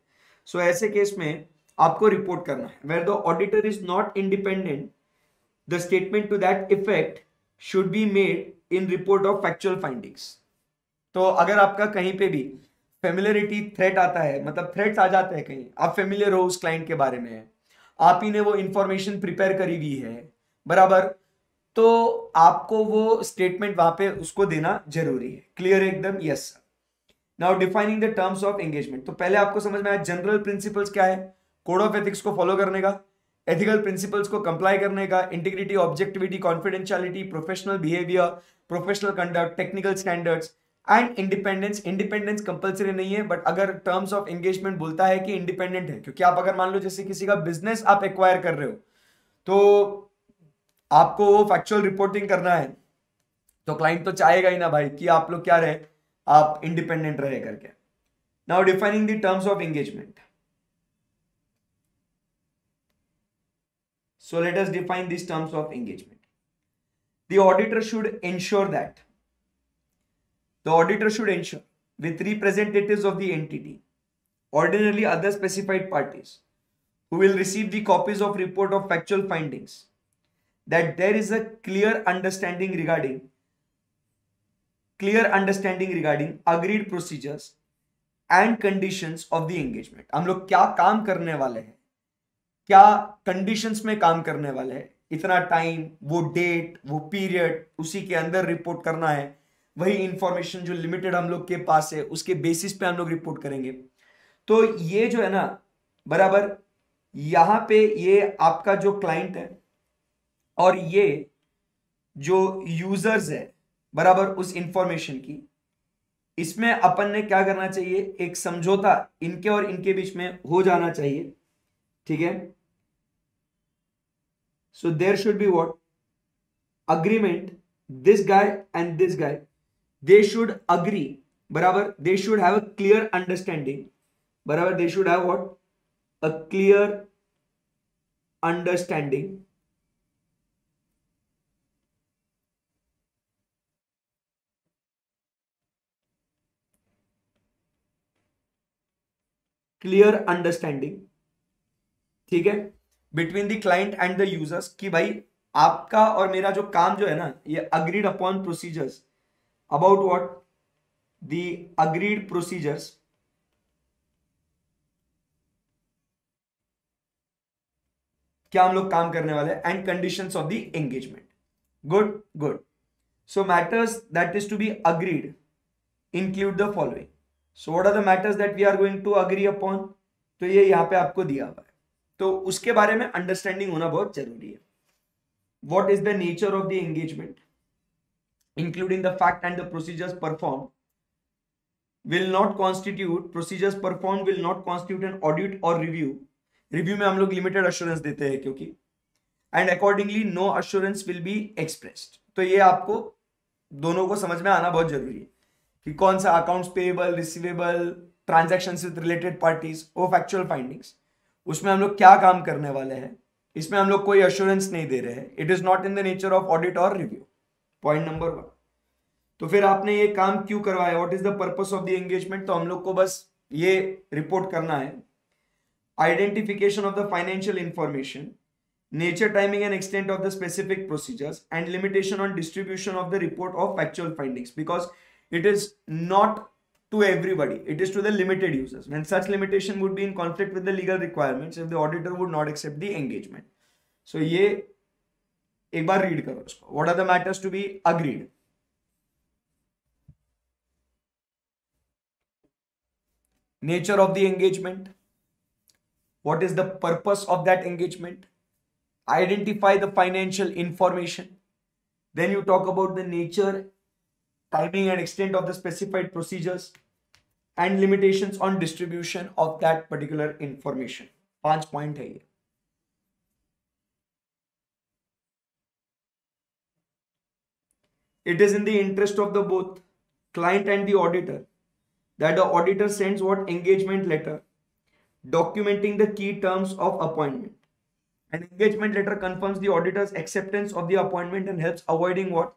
A: So ऐसे केस में आपको रिपोर्ट करना है। Where the auditor is not independent, the statement to that effect should be made in report of factual findings. तो अगर आपका कहीं पे भी फेमिलियरिटी थ्रेट आता है, मतलब थ्रेट्स आ जाते हैं कहीं, आप फेमिलियर हो उस क्लाइंट के बारे में, आप ही ने वो इंफॉर्मेशन प्रिपेयर करी हुई है, बराबर, तो आपको वो स्टेटमेंट वहां पे उसको देना जरूरी है। क्लियर एकदम, yes sir. Now defining the terms of engagement, तो पहले आपको समझ में आया जनरल प्रिंसिपल्स क्या है, कोड ऑफ एथिक्स को फॉलो करने का, एथिकल प्रिंसिपल्स को कंप्लाई करने का, integrity, objectivity, confidentiality, professional behaviour, professional conduct, technical standards and independence. Independence compulsory नहीं है, बट अगर टर्म्स ऑफ एंगेजमेंट बोलता है कि इंडिपेंडेंट है, क्योंकि आप अगर मान लो जैसे किसी का बिजनेस आप एक्वायर कर रहे हो तो आपको वो फैक्चुअल रिपोर्टिंग करना है, तो क्लाइंट तो चाहेगा ही ना भाई कि आप लोग क्या रहे, आप इंडिपेंडेंट रहे करके। Now defining the terms of engagement, so let us define this terms of engagement. The auditor should ensure that, the auditor should ensure with representatives of the entity, ordinarily other specified parties, who will receive the copies of report of factual findings, that there is a clear understanding regarding agreed procedures and conditions of the engagement. हम लोग क्या काम करने वाले हैं, क्या conditions में काम करने वाले हैं, इतना टाइम, वो डेट, वो पीरियड, उसी के अंदर रिपोर्ट करना है। वही इंफॉर्मेशन जो लिमिटेड हम लोग के पास है उसके बेसिस पे हम लोग रिपोर्ट करेंगे। तो ये जो है ना, बराबर, यहां पे ये आपका जो क्लाइंट है और ये जो यूजर्स है, बराबर, उस इंफॉर्मेशन की, इसमें अपन ने क्या करना चाहिए, एक समझौता इनके और इनके बीच में हो जाना चाहिए, ठीक है। So there should be what, agreement, this guy and this guy, they should agree, बराबर, they should have a clear understanding, बराबर, they should have what, a clear understanding, clear understanding, ठीक है, between the client and the users, कि भाई आपका और मेरा जो काम जो है ना, ये agreed upon procedures, about what, the agreed procedures क्या हम लोग काम करने वाले हैं, and conditions of the engagement. Good good. So matters that is to be agreed include the following. So what are the matters that we are going to agree upon. तो ये यहाँ पे आपको दिया हुआ है, तो उसके बारे में अंडरस्टैंडिंग होना बहुत जरूरी है. What is the nature of the engagement, including the fact and the procedures perform will not constitute, procedures performed will not constitute an audit or review. Review में हम लोग limited assurance देते हैं क्योंकि, and accordingly no assurance will be expressed. तो ये आपको दोनों को समझ में आना बहुत जरूरी है कि कौन सा accounts payable, receivable, transactions with related parties, वो फैक्चुअल फाइंडिंग्स, उसमें हम लोग क्या काम करने वाले हैं, इसमें हम लोग कोई अश्योरेंस नहीं दे रहे हैं. It is not in the nature of audit और रिव्यू. Point number 1. तो फिर आपने ये काम क्यों करवाया, what is the purpose of the engagement. तो हम लोग को बस ये रिपोर्ट करना है. Identification of the financial information, nature, timing and extent of the specific procedures and limitation on distribution of the report of factual findings, because it is not to everybody, it is to the limited users. When such limitation would be in conflict with the legal requirements if the auditor would not accept the engagement. So ये एक बार read करो इसको. What are the matters to be agreed? Nature of the engagement. What is the purpose of that engagement? Identify the financial information. Then you talk about the nature, timing and extent of the specified procedures and limitations on distribution of that particular information. 5 point है ये. It is in the interest of the both client and the auditor that the auditor sends what engagement letter documenting the key terms of appointment. An engagement letter confirms the auditor's acceptance of the appointment and helps avoiding what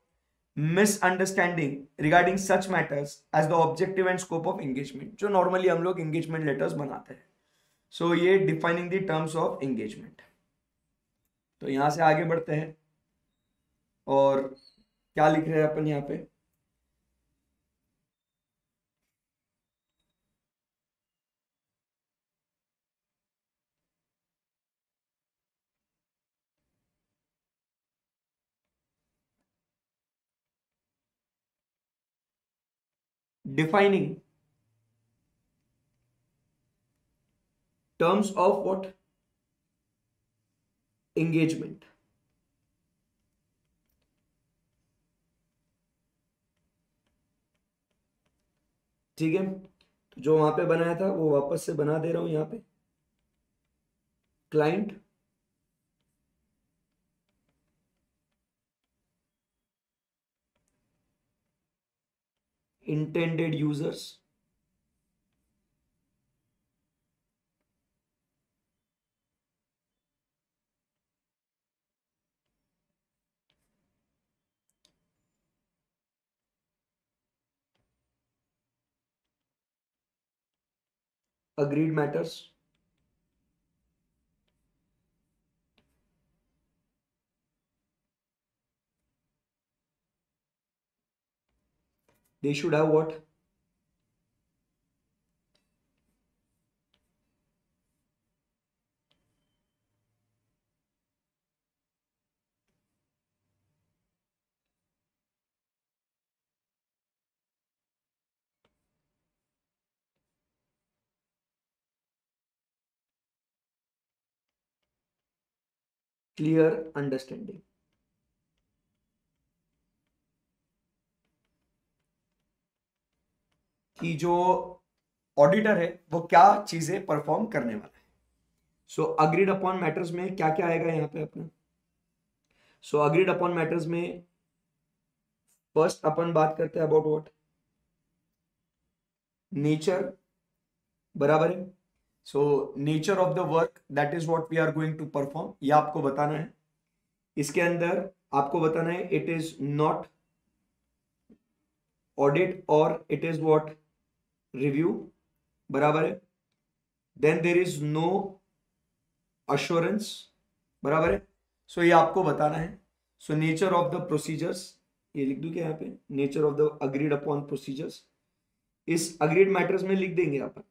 A: misunderstanding regarding such matters as the objective and scope of engagement, जो normally हम लोग engagement letters बनाते हैं. सो ये defining the terms of engagement. तो यहां से आगे बढ़ते हैं और क्या लिख रहे हैं अपन यहाँ पे. defining terms of what engagement. ठीक है, तो जो वहां पे बनाया था वो वापस से बना दे रहा हूं यहां पे. Client, intended users, agreed matters, they should have what clear understanding. कि जो ऑडिटर है वो क्या चीजें परफॉर्म करने वाला है. सो अग्रीड अपॉन मैटर्स में क्या क्या आएगा यहाँ पे अपना. सो अग्रीड अपॉन मैटर्स में फर्स्ट अपन बात करते हैं अबाउट व्हाट नेचर. बराबर है. So nature of the work that is what we are going to perform, ये आपको बताना है. इसके अंदर आपको बताना है इट इज नॉट ऑडिट और इट इज व्हाट रिव्यू. बराबर है. Then there is no assurance. बराबर है. सो ये आपको बताना है. So nature of the procedures, ये लिख दूं क्या यहाँ पे, nature of the agreed upon procedures. इस अग्रीड मैटर्स में लिख देंगे अपन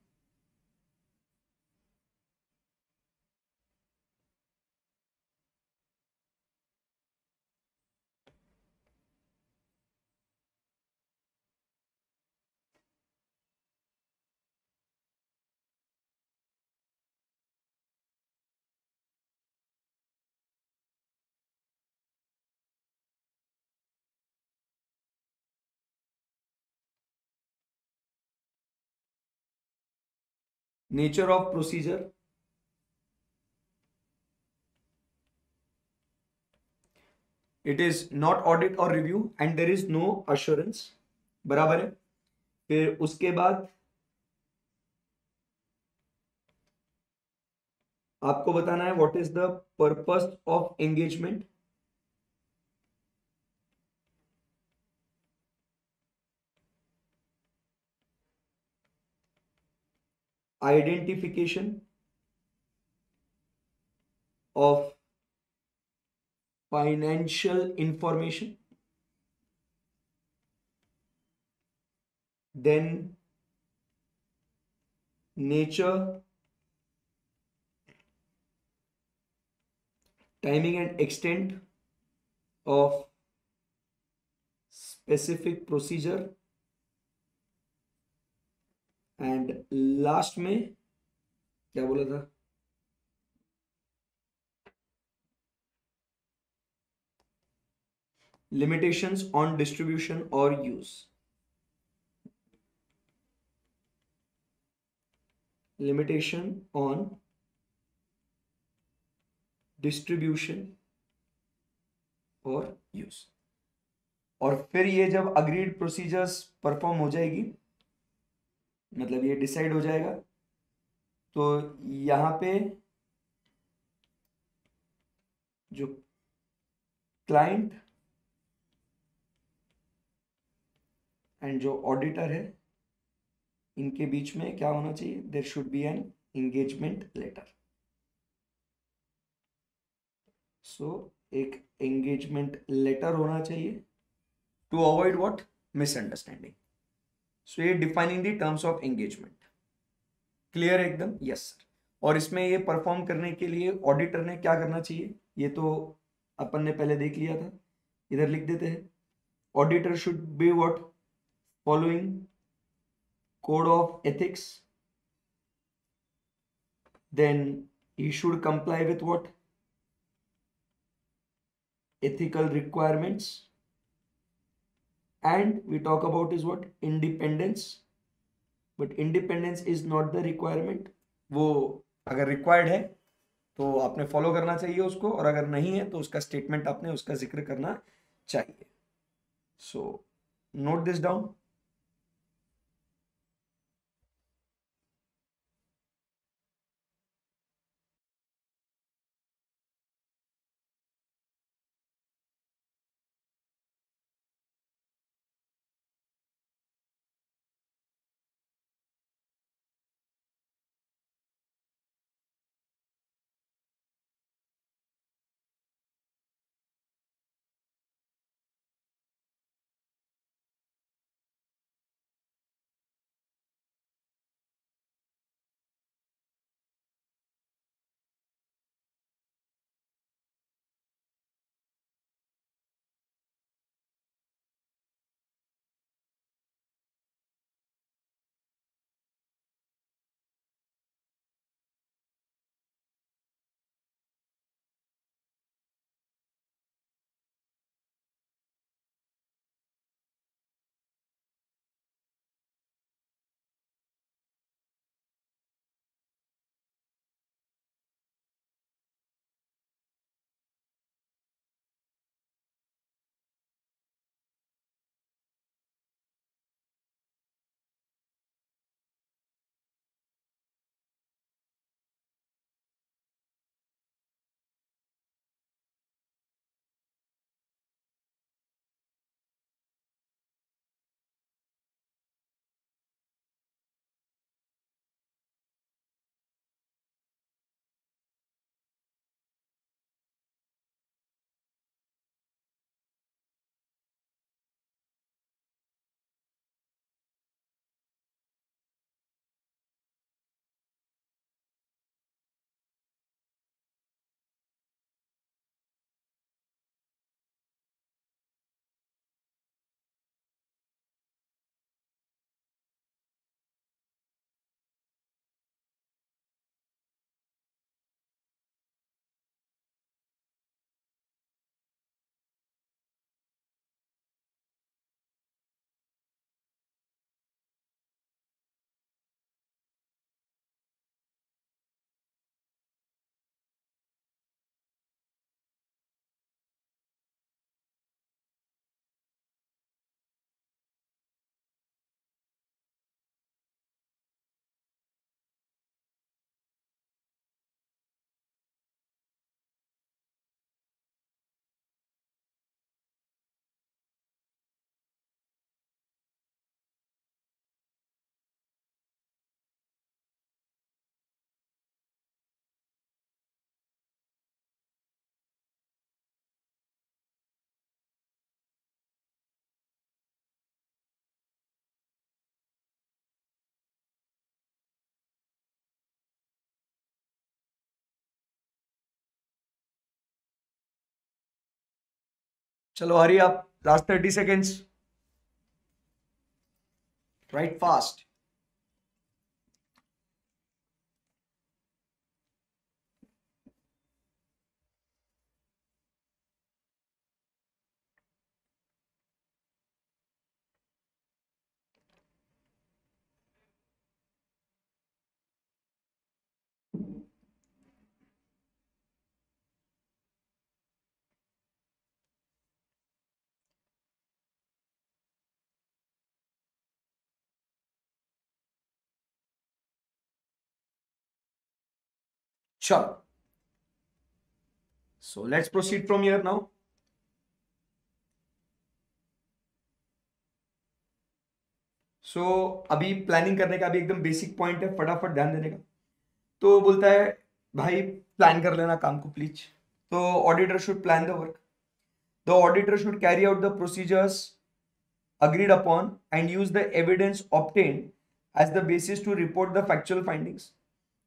A: nature of procedure, it is not audit और review and there is no assurance, बराबर है। फिर उसके बाद आपको बताना है what is the purpose of engagement, identification of financial information, then nature, timing and extent of specific procedure, and last में क्या बोला था, limitations on distribution or use, limitation on distribution और यूज। और फिर ये जब अग्रीड प्रोसीजर्स परफॉर्म हो जाएगी, मतलब ये डिसाइड हो जाएगा, तो यहाँ पे जो क्लाइंट एंड जो ऑडिटर है इनके बीच में क्या होना चाहिए, there should be an engagement letter. So एक एंगेजमेंट लेटर होना चाहिए to avoid what, misunderstanding. So ये defining the terms of engagement, clear एकदम, यस सर। और इसमें ये परफॉर्म करने के लिए ऑडिटर ने क्या करना चाहिए, ये तो अपन ने पहले देख लिया था, इधर लिख देते हैं। Auditor should be what, following code of ethics, then he should comply with what, ethical requirements, and we talk about is what, independence, but independence is not the requirement। वो अगर रिक्वायर्ड है तो आपने फॉलो करना चाहिए उसको, और अगर नहीं है तो उसका स्टेटमेंट आपने उसका जिक्र करना चाहिए। So note this down. चलो हरी आप, लास्ट 30 सेकेंड्स, राइट फास्ट। चलो, so let's proceed from here now. So अभी प्लानिंग करने का भी एकदम बेसिक पॉइंट है, फटाफट ध्यान देने का। तो बोलता है भाई प्लान कर लेना काम को प्लीज। तो auditor should plan the work. The auditor should carry out the procedures agreed upon and use the evidence obtained as the basis to report the factual findings।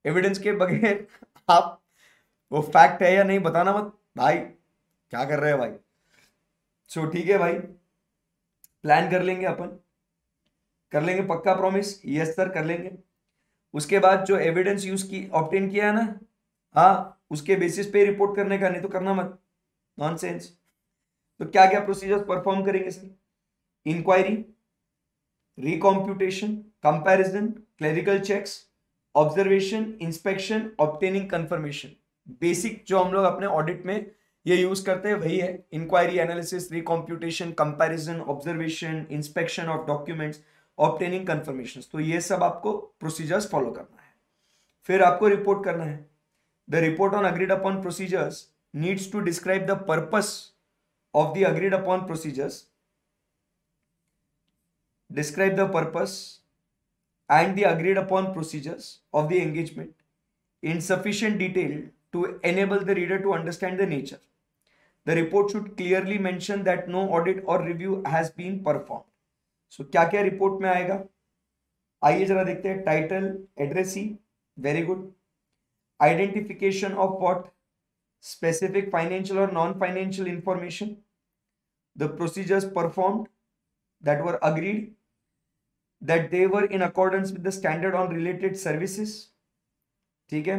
A: Evidence के बगैर आप वो फैक्ट है या नहीं बताना मत भाई, क्या कर रहे हैं भाई। सो ठीक है भाई, प्लान कर लेंगे अपन, कर लेंगे पक्का प्रॉमिस, यस सर कर लेंगे। उसके बाद जो एविडेंस यूज की ऑब्टेन किया है ना, हाँ उसके बेसिस पे रिपोर्ट करने का, नहीं तो करना मत, नॉनसेंस। तो क्या क्या प्रोसीजर्स परफॉर्म करेंगे sir? Inquiry, recomputation, comparison, clerical checks, observation, inspection, obtaining confirmation. Basic जो हम लोग अपने ऑडिट में ये यूज करते हैं वही है, inquiry, analysis, recomputation, comparison, observation, inspection of documents, obtaining confirmation. तो ये सब आपको प्रोसीजर्स फॉलो करना है। फिर आपको रिपोर्ट करना है। The report on agreed upon procedures needs to describe the purpose of the agreed upon procedures, describe the purpose and the agreed upon procedures of the engagement in sufficient detail to enable the reader to understand the nature. The report should clearly mention that no audit or review has been performed. So क्या क्या report में आएगा, आइए जरा देखते हैं। Title, addressee, very good. Identification of what, specific financial और non financial information, the procedures performed that were agreed, that they were in accordance with the standard on related services, ठीक है।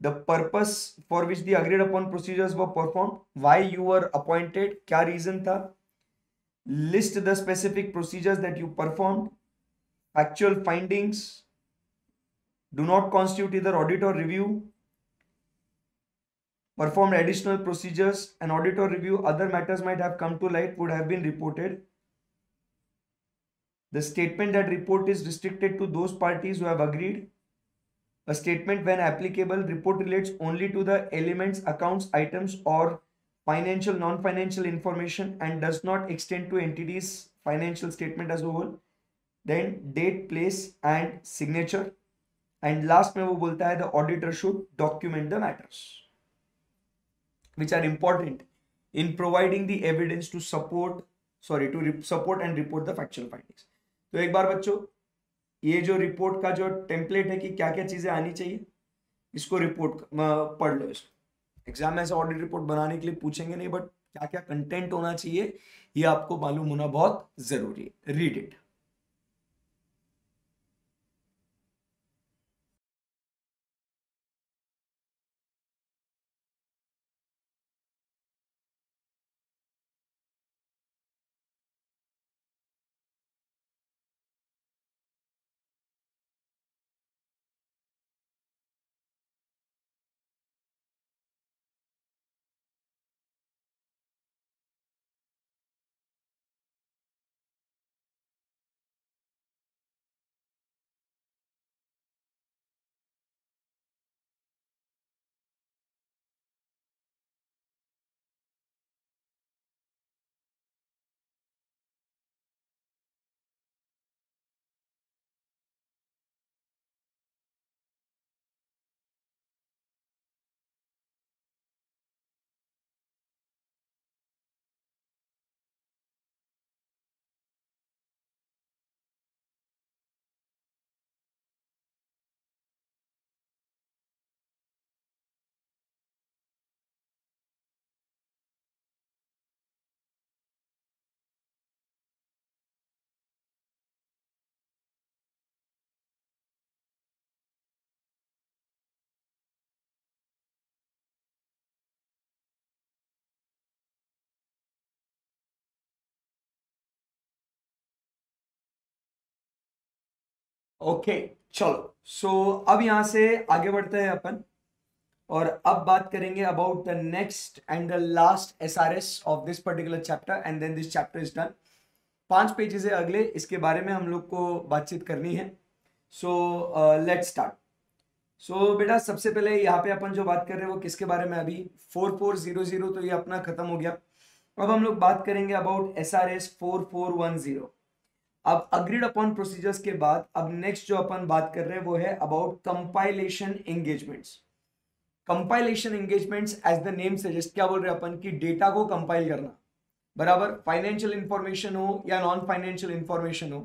A: the purpose for which the agreed upon procedures were performed, why you were appointed, क्या reason था, list the specific procedures that you performed, actual findings do not constitute either audit or review, performed additional procedures, an audit or review, other matters might have come to light would have been reported. The statement that report is restricted to those parties who have agreed. A statement when applicable, report relates only to the elements, accounts, items or financial, non-financial information and does not extend to entities financial statement as a whole. Then date, place and signature. And last में वो बोलता है the auditor should document the matters which are important in providing the evidence to support and report the factual findings। तो एक बार बच्चों, ये जो report का जो टेम्पलेट है कि क्या क्या चीजें आनी चाहिए, इसको रिपोर्ट पढ़ लो। इसको एग्जाम में ऐसा ऑडिट रिपोर्ट बनाने के लिए पूछेंगे नहीं, बट क्या क्या कंटेंट होना चाहिए ये आपको मालूम होना बहुत जरूरी है। Read it. ओके चलो, सो अब यहां से आगे बढ़ते हैं अपन, और अब बात करेंगे about the next and the last SRS of this particular chapter and then this chapter is done. 5 pages है अगले, इसके बारे में हम लोग को बातचीत करनी है। So let's start. सो बेटा सबसे पहले यहाँ पे अपन जो बात कर रहे हैं वो किसके बारे में, अभी 4400 तो ये अपना खत्म हो गया। अब हम लोग बात करेंगे अबाउट एसआरएस 4410। अब अग्रीड अपॉन प्रोसीजर्स के बाद अब नेक्स्ट जो अपन बात कर रहे हैं वो है about compilation engagements. Compilation engagements as the name suggest, क्या बोल रहे हैं अपन, कि डेटा को कंपाइल करना, बराबर। फाइनेंशियल इंफॉर्मेशन हो या नॉन फाइनेंशियल इंफॉर्मेशन हो,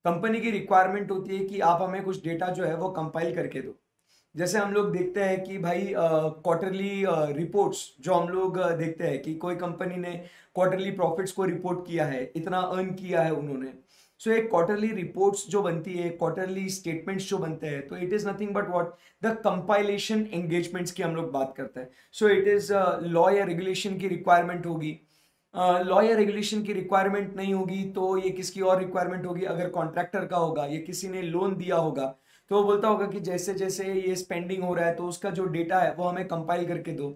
A: कंपनी की रिक्वायरमेंट होती है कि आप हमें कुछ डेटा जो है वो कंपाइल करके दो। जैसे हम लोग देखते हैं कि भाई क्वार्टरली रिपोर्ट्स जो हम लोग देखते हैं कि कोई कंपनी ने क्वार्टरली प्रॉफिट्स को रिपोर्ट किया है, इतना अर्न किया है उन्होंने। सो एक क्वार्टरली रिपोर्ट्स जो बनती है, क्वार्टरली स्टेटमेंट्स जो बनते हैं, तो it is nothing but what, the compilation engagements की हम लोग बात करते हैं। सो इट इज लॉ या रेगुलेशन की रिक्वायरमेंट होगी। लॉ या रेगुलेशन की रिक्वायरमेंट नहीं होगी तो ये किसकी और रिक्वायरमेंट होगी, अगर कॉन्ट्रैक्टर का होगा, ये किसी ने लोन दिया होगा तो वो बोलता होगा कि जैसे जैसे ये स्पेंडिंग हो रहा है तो उसका जो डेटा है वो हमें कंपाइल करके दो।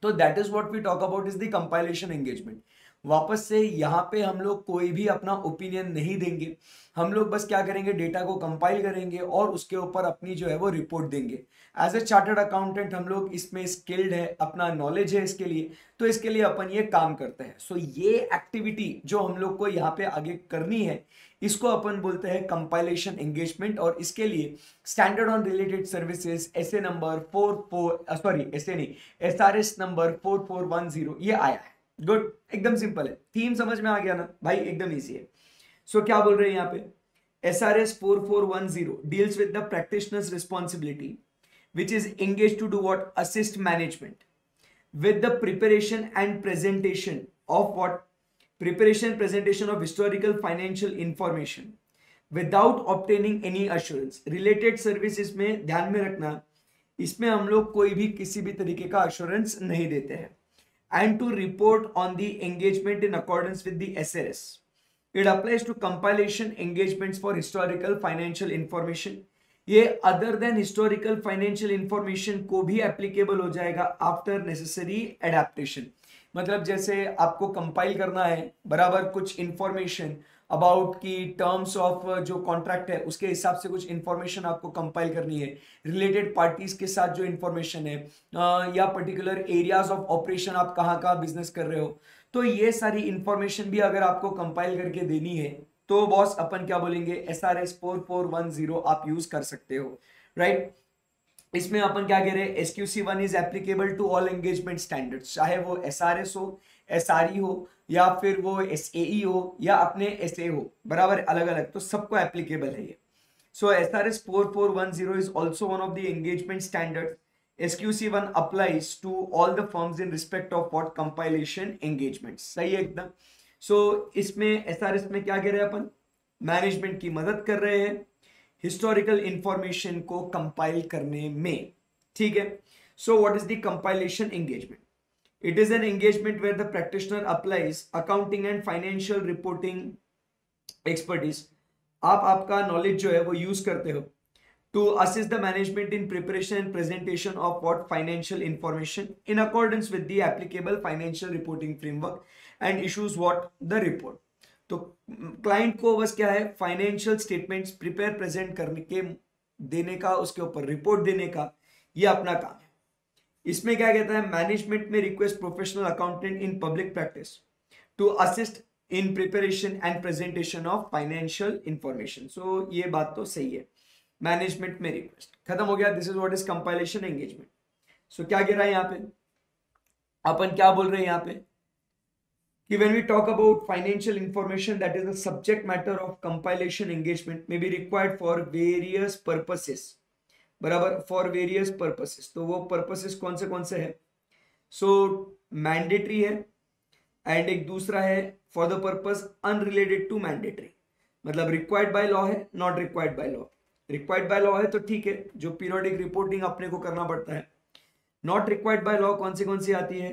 A: तो that is what we talk about is the compilation engagement. वापस से यहाँ पे हम लोग कोई भी अपना ओपिनियन नहीं देंगे, हम लोग बस क्या करेंगे, डेटा को कंपाइल करेंगे और उसके ऊपर अपनी जो है वो रिपोर्ट देंगे। एज ए चार्टर्ड अकाउंटेंट हम लोग इसमें स्किल्ड है, अपना नॉलेज है इसके लिए, तो इसके लिए अपन ये काम करते हैं। सो ये एक्टिविटी जो हम लोग को यहाँ पे आगे करनी है इसको अपन बोलते हैं कंपाइलेशन एंगेजमेंट। और इसके लिए standard on related services S A number 4410 ये आया है। गुड, एकदम सिंपल है, थीम समझ में आ गया ना भाई, एकदम इजी है। सो क्या बोल रहे हैं यहाँ पे, SRS 4410 deals with the practitioner's responsibility which is engaged to do what, assist management with the preparation and presentation of what, preparation presentation of historical financial information without obtaining any assurance। related services में ध्यान में रखना, इसमें हम लोग कोई भी किसी भी तरीके का assurance नहीं देते हैं। and to report on the engagement in accordance with the SRS। It applies to compilation engagements for historical financial information। ये other than historical financial information को भी applicable हो जाएगा after necessary adaptation। मतलब जैसे आपको कंपाइल करना है बराबर कुछ इंफॉर्मेशन अबाउट की टर्म्स ऑफ जो कॉन्ट्रैक्ट है उसके हिसाब से कुछ इंफॉर्मेशन आपको कंपाइल करनी है, रिलेटेड पार्टीज के साथ जो इंफॉर्मेशन है, या पर्टिकुलर एरियाज ऑफ ऑपरेशन आप कहाँ कहाँ बिजनेस कर रहे हो, तो ये सारी इंफॉर्मेशन भी अगर आपको कंपाइल करके देनी है तो बॉस अपन क्या बोलेंगे, SRS 4410 आप यूज कर सकते हो, राइट। इसमें अपन क्या कह रहे हैं, SQC1 is applicable to all engagement standards, चाहे वो SRS हो, SRE हो, या फिर वो SAE हो या अपने SA हो, बराबर अलग अलग, तो सबको एप्लीकेबल है ये। सो SRS 4410 is also one of the engagement standard. SQC1 applies to all the firms in respect of what, compilation engagements। सही है एकदम। सो इसमें SRS में क्या कह रहे हैं अपन, मैनेजमेंट की मदद कर रहे हैं हिस्टोरिकल इंफॉर्मेशन को कंपाइल करने में, ठीक है। So what is the compilation engagement, it is an engagement where the practitioner applies accounting and financial reporting expertise, आप आपका नॉलेज जो है वो यूज करते हो to assist the management in preparation and presentation of what, financial information in accordance with the applicable financial reporting framework and issues what, the report। तो client को बस क्या है, फाइनेंशियल स्टेटमेंट्स प्रिपेयर प्रेजेंट करने के देने का, उसके ऊपर रिपोर्ट देने का, ये अपना काम है। इसमें क्या कहता है, मैनेजमेंट में request professional accountant in public practice to assist in preparation and presentation of financial information. So ये बात तो सही है, मैनेजमेंट में रिक्वेस्ट खत्म हो गया। This is what is compilation engagement. So क्या कह रहा है यहाँ पे, अपन क्या बोल रहे हैं यहाँ पे कि when we talk about financial information that is the subject matter of compilation engagement may be required for various purposes, बराबर, for various purposes। तो वो purposes कौन से है, so mandatory है एंड एक दूसरा है for the purpose unrelated to mandatory, मतलब required by law है, not required by law। Required by law है तो ठीक है, जो पीरियोडिक रिपोर्टिंग अपने को करना पड़ता है। नॉट रिक्वायर्ड बाय लॉ कौन सी आती है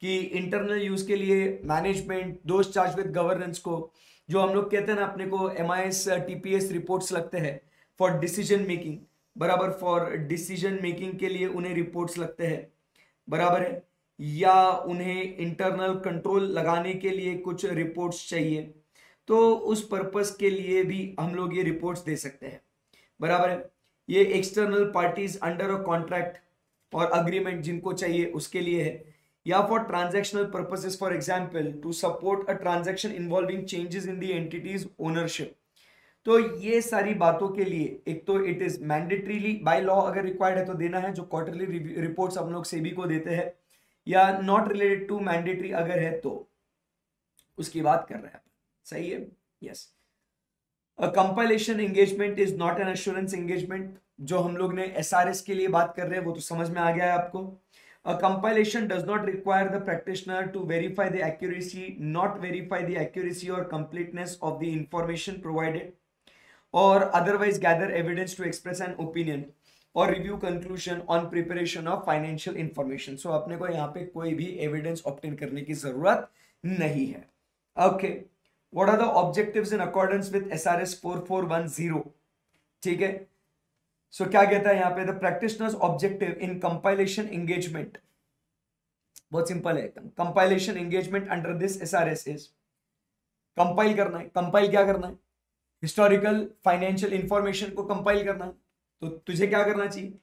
A: कि इंटरनल यूज के लिए management, those charge with governance को, जो हम लोग कहते हैं ना अपने को MIS TPS रिपोर्ट्स लगते हैं, फॉर डिसीजन मेकिंग, बराबर, फॉर डिसीजन मेकिंग के लिए उन्हें रिपोर्ट्स लगते हैं, बराबर है, या उन्हें इंटरनल कंट्रोल लगाने के लिए कुछ रिपोर्ट्स चाहिए, तो उस पर्पस के लिए भी हम लोग ये रिपोर्ट्स दे सकते हैं, बराबर है। ये external parties under a contract और अग्रीमेंट जिनको चाहिए उसके लिए है, या for transactional purposes, for example to support a transaction involving changes in the entities ownership. तो ये सारी बातों के लिए एक तो it is mandatorily by law अगर रिक्वायर्ड है तो देना है, जो क्वार्टरली रिपोर्ट्स हम लोग सेबी को देते हैं, या नॉट रिलेटेड टू मैंडेटरी अगर है तो उसकी बात कर रहे हैं, सही है, yes. A compilation engagement is not an assurance engagement, जो हम लोग ने एसआरएस के लिए बात कर रहे हैं वो तो समझ में आ गया है आपको। A compilation does not require the practitioner to verify the accuracy, not verify the accuracy or completeness of the information provided, or otherwise gather evidence to express an opinion or review conclusion on preparation of financial information. So अपने को यहाँ पे कोई भी evidence obtain करने की जरूरत नहीं है। Okay, what are the objectives in accordance with SRS 4410? ठीक है, सो क्या कहता है यहाँ पे, the practitioners objective in compilation engagement, बहुत सिंपल है एकदम। Compilation engagement under this SRS is compile करना है। कंपाइल क्या करना है? हिस्टोरिकल फाइनेंशियल इंफॉर्मेशन को कंपाइल करना है। तो तुझे क्या करना चाहिए?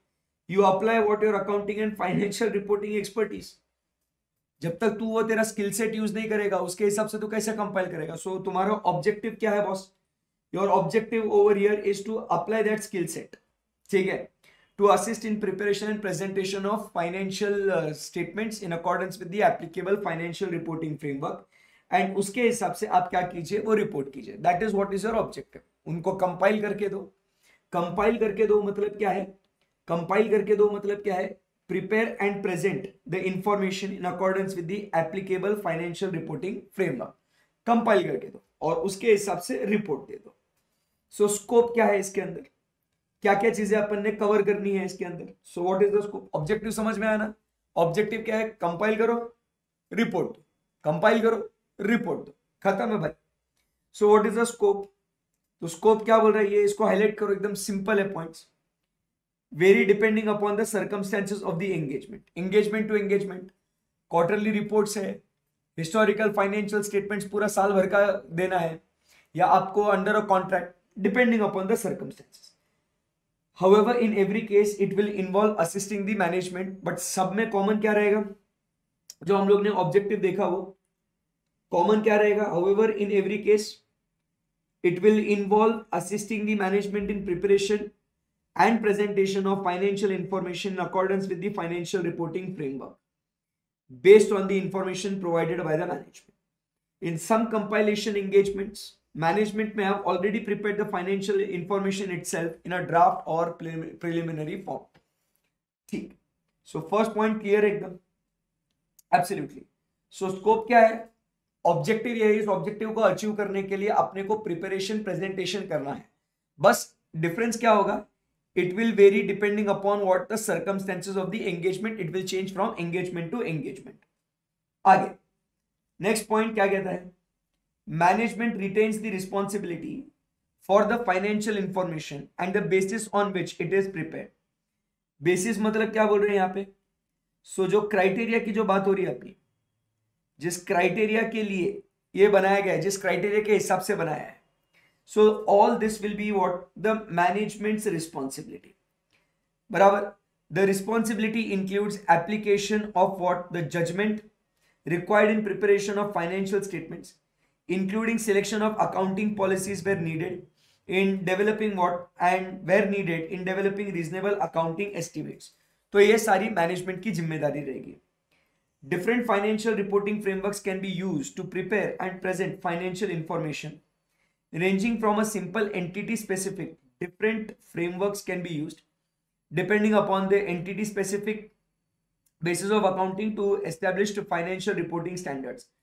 A: You apply what your accounting and financial reporting expertise. जब तक तू वो तेरा स्किल सेट यूज नहीं करेगा उसके हिसाब से तू कैसे कंपाइल करेगा? सो तुम्हारा ऑब्जेक्टिव क्या है boss? Your objective over here is to apply that skill set, ठीक है, to assist in preparation and presentation of financial statements in accordance with the applicable financial reporting framework, and उसके हिसाब से आप क्या कीजिए, वो रिपोर्ट कीजिए। That is what is your objective. उनको कंपाइल करके दो। कंपाइल करके दो मतलब क्या है? कंपाइल करके दो मतलब क्या है? Prepare and present the information in accordance with the applicable financial reporting framework. Compile करके दो और उसके हिसाब से रिपोर्ट दे दो। सो स्कोप क्या है इसके अंदर? क्या क्या चीजें अपन ने कवर करनी है इसके अंदर? सो what is the scope? Objective समझ में आया ना? ऑब्जेक्टिव क्या है? कंपाइल करो, रिपोर्ट दो, कंपाइल करो, रिपोर्ट दो, खत्म है भाई। सो व्हाट इज द स्कोप? तो स्कोप क्या बोल रहा है ये, इसको हाईलाइट करो, एकदम सिंपल है points. Vary depending upon the circumstances of the engagement. Engagement to engagement, quarterly reports है, हिस्टोरिकल फाइनेंशियल स्टेटमेंट्स पूरा साल भर का देना है, या आपको under a contract, depending upon the circumstances. However, in every case, it will involve assisting the management, but सब में कॉमन क्या रहेगा? जो हम लोग ने ऑब्जेक्टिव देखा वो कॉमन क्या रहेगा? However, in every case, it will involve assisting the management in preparation and presentation of financial information in accordance with the financial reporting framework, based on the information provided by the management. In some compilation engagements, management may have already prepared the financial information itself in a draft or preliminary form. ठीक, so first point clear एकदम, absolutely. So scope क्या है? Objective यही, इस objective को achieve करने के लिए अपने को प्रिपरेशन प्रेजेंटेशन करना है। बस डिफरेंस क्या होगा? It will vary depending upon what the circumstances of the engagement, it will change from engagement to engagement. आगे नेक्स्ट पॉइंट क्या कहता है? Management retains the responsibility for the financial information and the basis on which it is prepared. Basis मतलब क्या बोल रहे हैं यहाँ पे? सो जो क्राइटेरिया की जो बात हो रही है अपनी, जिस क्राइटेरिया के लिए ये बनाया गया है, जिस क्राइटेरिया के हिसाब से बनाया है, so all this will be what the management's responsibility, बराबर। The responsibility includes application of what the judgement required in preparation of financial statements, including selection of accounting policies where needed in developing what and where needed in developing reasonable accounting estimates. तो ये सारी management की जिम्मेदारी रहेगी। Different financial reporting frameworks can be used to prepare and present financial information ranging from a simple entity specific. Different frameworks can be used depending upon the entity specific basis of accounting to establish financial reporting standards.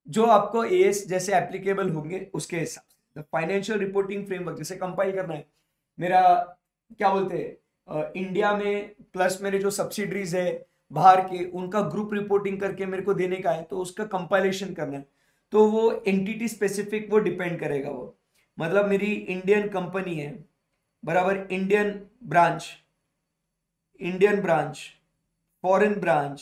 A: जो आपको as जैसे applicable होंगे उसके हिसाब से। Financial reporting framework जैसे compile करना है, मेरा क्या बोलते हैं इंडिया में प्लस मेरे जो सब्सिडरीज है बाहर के, उनका ग्रुप रिपोर्टिंग करके मेरे को देने का है, तो उसका कंपाइलेशन करना है। तो वो एंटिटी स्पेसिफिक वो डिपेंड करेगा। वो मतलब मेरी इंडियन कंपनी है, बराबर, इंडियन ब्रांच, फॉरेन ब्रांच,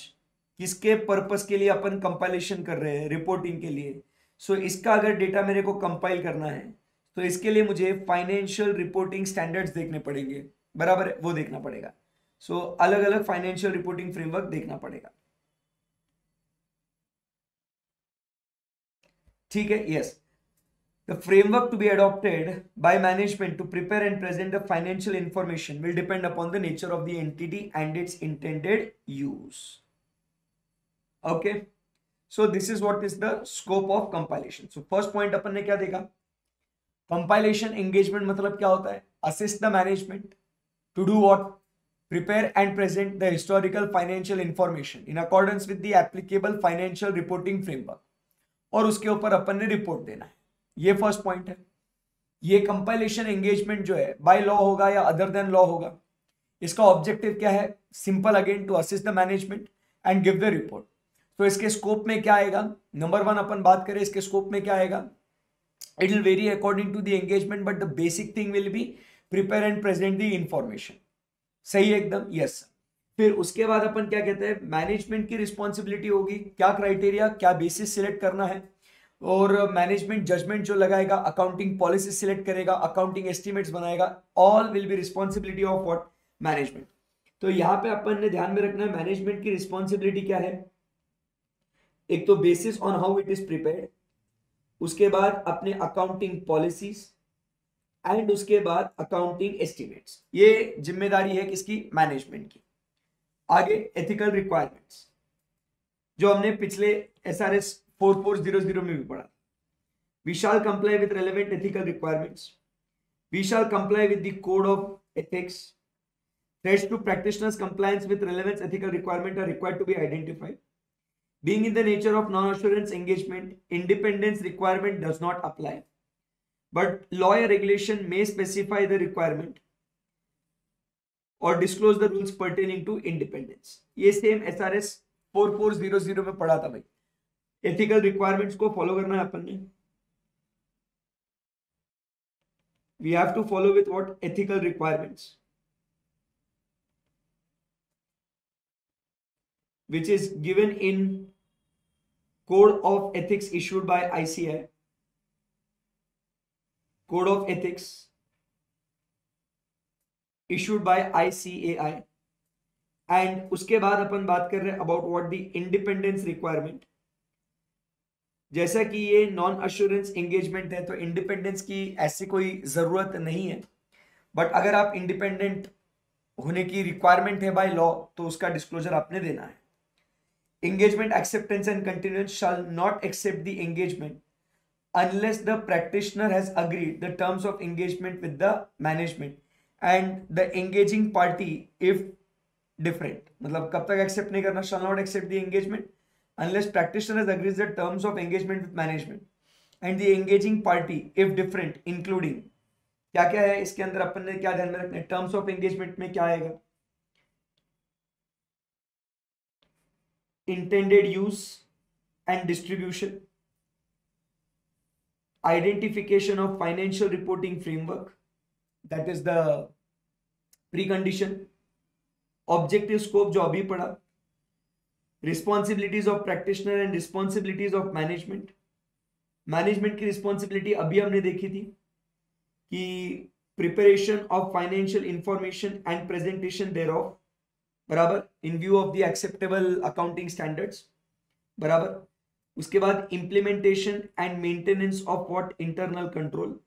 A: किसके पर्पस के लिए अपन कंपाइलेशन कर रहे हैं, रिपोर्टिंग के लिए। सो इसका अगर डेटा मेरे को कंपाइल करना है तो इसके लिए मुझे फाइनेंशियल रिपोर्टिंग स्टैंडर्ड्स देखने पड़ेंगे, बराबर, वो देखना पड़ेगा। सो अलग अलग फाइनेंशियल रिपोर्टिंग फ्रेमवर्क देखना पड़ेगा, ठीक है। Yes, the framework to be adopted by management to prepare and present the financial information will depend upon the nature of the entity and its intended use. Okay, so this is what is the scope of compilation. So first point अपन ने क्या देखा, compilation engagement मतलब क्या होता है, assist the management to do what, prepare and present the historical financial information in accordance with the applicable financial reporting framework, और उसके ऊपर अपन ने रिपोर्ट देना है। ये फर्स्ट पॉइंट है। ये कंपाइलेशन एंगेजमेंट जो है बाय लॉ होगा या अदर देन लॉ होगा। इसका ऑब्जेक्टिव क्या है, simple, again to assist the management and give the report. तो इसके स्कोप में क्या आएगा, नंबर वन अपन बात करें इसके स्कोप में क्या आएगा, it will vary according to the engagement but the basic thing will be prepare and present the information. सही है एकदम, यस। फिर उसके बाद अपन क्या कहते हैं, मैनेजमेंट की रिस्पॉन्सिबिलिटी होगी, क्या क्राइटेरिया, क्या बेसिस सिलेक्ट करना है, और मैनेजमेंट जजमेंट जो लगाएगा, अकाउंटिंग पॉलिसी सिलेक्ट करेगा, अकाउंटिंग एस्टिमेट्स बनाएगा, all will be responsibility of what, management. तो यहां पे अपन ने ध्यान में रखना है मैनेजमेंट की रिस्पॉन्सिबिलिटी क्या है, एक तो basis on how it is prepared, उसके बाद अपने अकाउंटिंग पॉलिसीज, एंड उसके बाद अकाउंटिंग एस्टिमेट्स। ये जिम्मेदारी है किसकी, मैनेजमेंट की। आगे एथिकल रिक्वायरमेंट्स, जो हमने पिछले SRS 4400 में भी पढ़ा। We shall comply with relevant ethical requirements. We shall comply with the code of ethics. Threats to practitioners' compliance with relevant ethical requirements are required to be identified. Being in the nature of non-assurance engagement, independence requirement does not apply. But law or regulation may specify the requirement or disclose the rules pertaining to independence. ये same SRS 4400 में पढ़ा था भाई। Ethical requirements को follow करना है अपन ने। We have to follow with what, ethical requirements, which is given in code of ethics issued by ICAI, code of ethics issued by ICAI। And उसके बाद अपन बात कर रहे हैं about what the independence requirement. जैसा कि ये नॉन अश्योरेंस एंगेजमेंट है तो इंडिपेंडेंस की ऐसी कोई जरूरत नहीं है, बट अगर आप इंडिपेंडेंट होने की रिक्वायरमेंट है बाय लॉ तो उसका डिस्क्लोजर आपने देना है। engagement acceptance and continuance shall not accept the engagement unless the practitioner has agreed the terms of engagement with the management and the engaging party if different। मतलब कब तक accept नहीं करना, shall not accept the engagement unless practitioner has agreed the terms of engagement with management and the engaging party if different, including क्या क्या है इसके अंदर अपन ने क्या ध्यान में रखना है, टर्म्स ऑफ एंगेजमेंट में क्या आएगा, intended use and distribution, identification of financial reporting framework, that is the precondition, objective scope जो अभी पढ़ा, responsibilities of practitioner and responsibilities of management। Management की रिस्पॉन्सिबिलिटी अभी हमने देखी थी कि preparation of financial information and presentation thereof, बराबर, in view of the acceptable accounting standards, बराबर। उसके बाद implementation and maintenance of what, internal control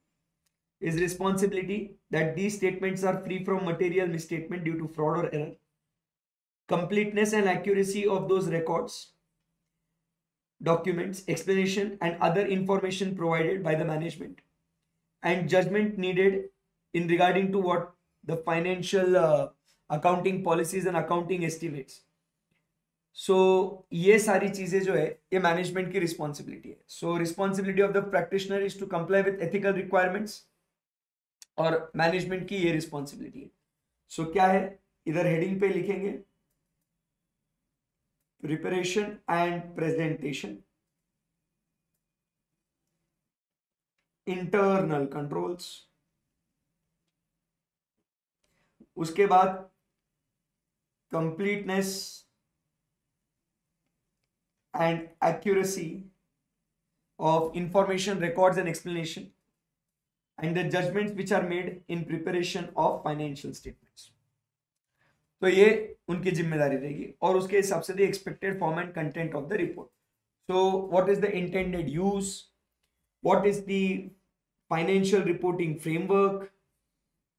A: is responsibility that these statements are free from material misstatement due to fraud और error, completeness and accuracy of those records, documents, explanation and other information provided by the management, and judgment needed in regarding to what, the financial accounting policies and accounting estimates। so ये सारी चीजें जो है ये management की responsibility है। so responsibility of the practitioner is to comply with ethical requirements और management की ये रिस्पॉन्सिबिलिटी है। so क्या है, इधर हेडिंग पे लिखेंगे preparation and presentation, internal controls, उसके बाद completeness and accuracy of information, records and explanation and the judgments which are made in preparation of financial statements. तो ये उनकी जिम्मेदारी रहेगी और उसके हिसाब से the expected form and content of the report. So what is the intended use, what is the financial reporting framework,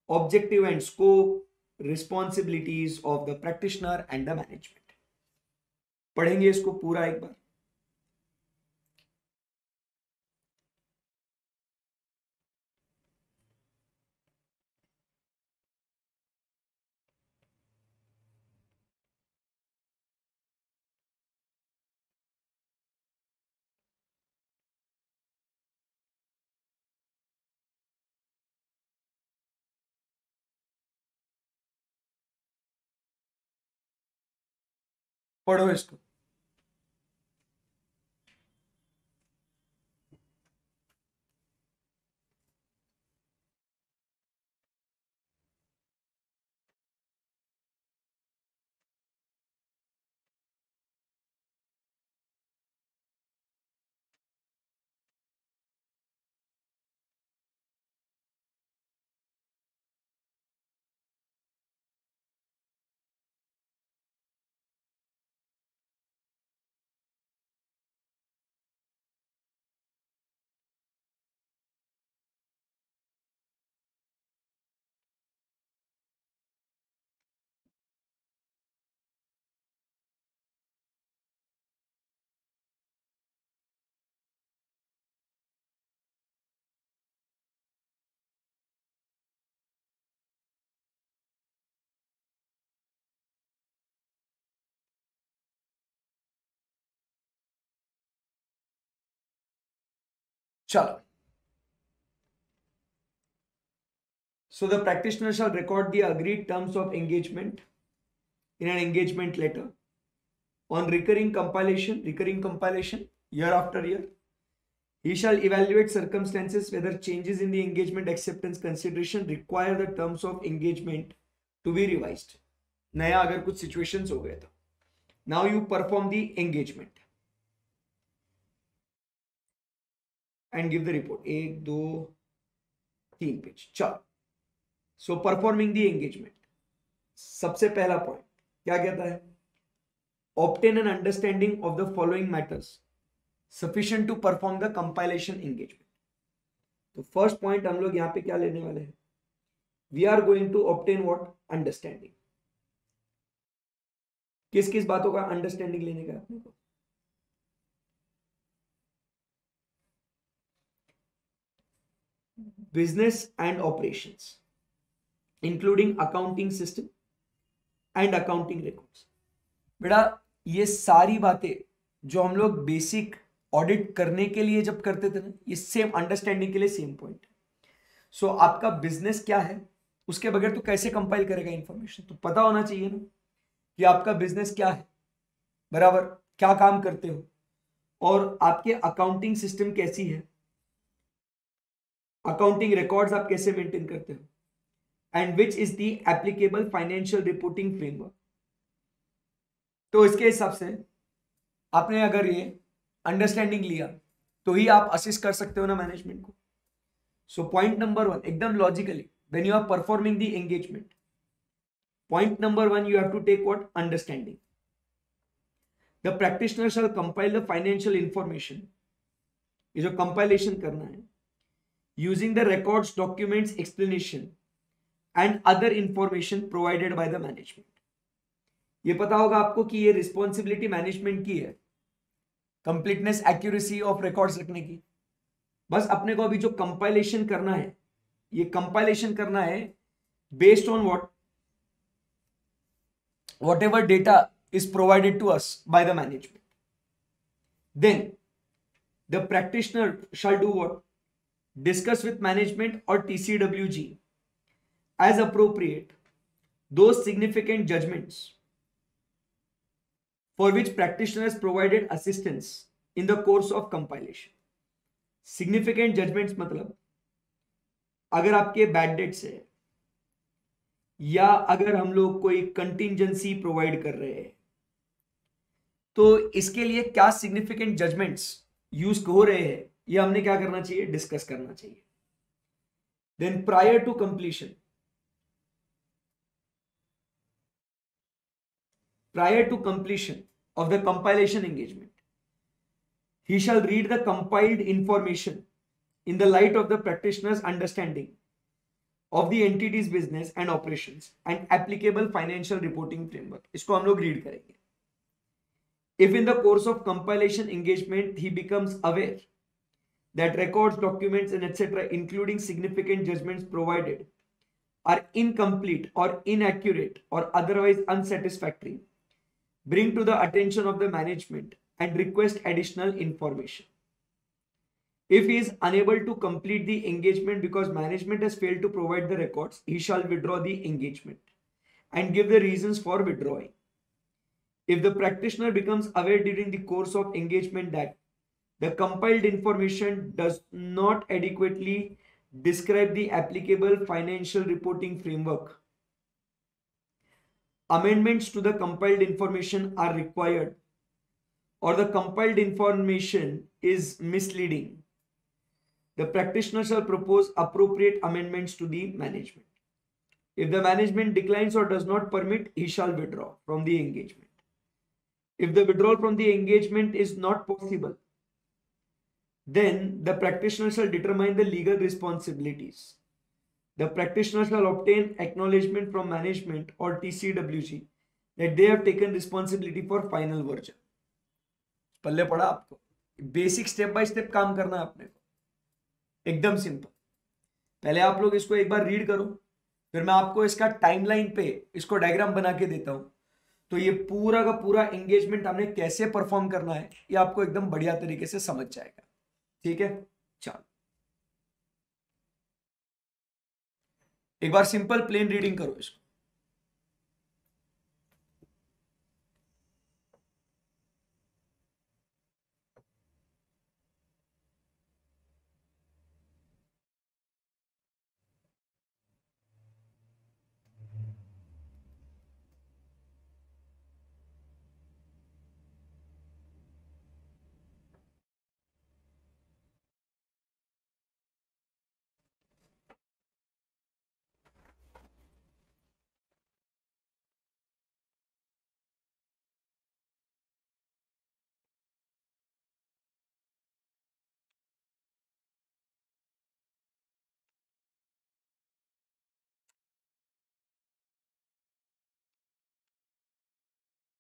A: objective and scope, responsibilities of the practitioner and the management. पढ़ेंगे इसको पूरा एक बार. पढ़ो इसको. चलो. So the practitioner shall record the agreed terms of engagement in an engagement letter on recurring compilation year after year. He shall evaluate circumstances whether changes in the engagement acceptance consideration require the terms of engagement to be revised. नया अगर कुछ situations हो गए तो now you perform the engagement and give the report. 1 2 3 page. चलो. So performing the engagement. सबसे पहला point क्या कहता है? Obtain an understanding of the following matters sufficient to perform the compilation engagement. तो फर्स्ट पॉइंट हम लोग यहां पे क्या लेने वाले हैं? We are going to obtain what? Understanding. किस किस बातों का अंडरस्टैंडिंग लेने का अपने को? Business and operations including accounting system and accounting records. बेटा ये सारी बातें जो हम लोग बेसिक ऑडिट करने के लिए जब करते थे ना, ये सेम अंडरस्टैंडिंग के लिए सेम पॉइंट. सो आपका बिजनेस क्या है, उसके बगैर तो कैसे कंपाइल करेगा इंफॉर्मेशन? तो पता होना चाहिए ना कि आपका बिजनेस क्या है, बराबर क्या काम करते हो, और आपके अकाउंटिंग सिस्टम कैसी है, अकाउंटिंग रिकॉर्ड्स आप कैसे मेंटेन करते हो, and which is the applicable financial reporting framework. तो इसके हिसाब से आपने अगर ये अंडरस्टैंडिंग लिया तो ही आप असिस्ट कर सकते हो ना मैनेजमेंट को. सो पॉइंट नंबर 1 एकदम logically when you are performing the engagement, point number 1 you have to take what? Understanding. The practitioner shall compile the financial information. ये जो कंपाइलेशन करना है using the records, documents, explanation and other information provided by the management. ये पता होगा आपको कि ये रिस्पॉन्सिबिलिटी मैनेजमेंट की है, कंप्लीटनेस, एक्यूरेसी ऑफ रिकॉर्ड्स रखने की. बस अपने को अभी जो कंपाइलेशन करना है, ये कंपाइलेशन करना है based on whatever data is provided to us by the management. Then the practitioner shall do what? Discuss with management और TCWG as appropriate those significant judgments for which practitioners provided assistance in the course of compilation. Significant judgments मतलब अगर आपके bad debts है या अगर हम लोग कोई कंटिंजेंसी प्रोवाइड कर रहे हैं, तो इसके लिए क्या सिग्निफिकेंट जजमेंट्स यूज हो रहे हैं, ये हमने क्या करना चाहिए, डिस्कस करना चाहिए। Then prior to completion, prior to completion of the compilation engagement, he shall read the compiled information in the light of the practitioner's understanding of the entity's business and operations and applicable financial reporting framework. इसको हम लोग read करेंगे। If in the course of compilation engagement he becomes aware that records, documents, and etc., including significant judgments provided, are incomplete or inaccurate or otherwise unsatisfactory, bring to the attention of the management and request additional information. If he is unable to complete the engagement because management has failed to provide the records, he shall withdraw the engagement and give the reasons for withdrawing. If the practitioner becomes aware during the course of engagement that the compiled information does not adequately describe the applicable financial reporting framework, amendments to the compiled information are required, or the compiled information is misleading, the practitioner shall propose appropriate amendments to the management. If the management declines or does not permit, he shall withdraw from the engagement. If the withdrawal from the engagement is not possible, then the practitioner shall determine the legal responsibilities. The practitioner shall obtain acknowledgement from management or TCWG that they have taken responsibility for final version. पल्ले पड़ा आपको, basic step by step काम करना है आपने को, एकदम simple. पहले आप लोग इसको एक बार रीड करो, फिर मैं आपको इसका टाइमलाइन पे इसको डायग्राम बना के देता हूं, तो ये पूरा का पूरा एंगेजमेंट हमने कैसे परफॉर्म करना है ये आपको एकदम बढ़िया तरीके से समझ जाएगा। ठीक है, चलो एक बार सिंपल प्लेन रीडिंग करो इसको।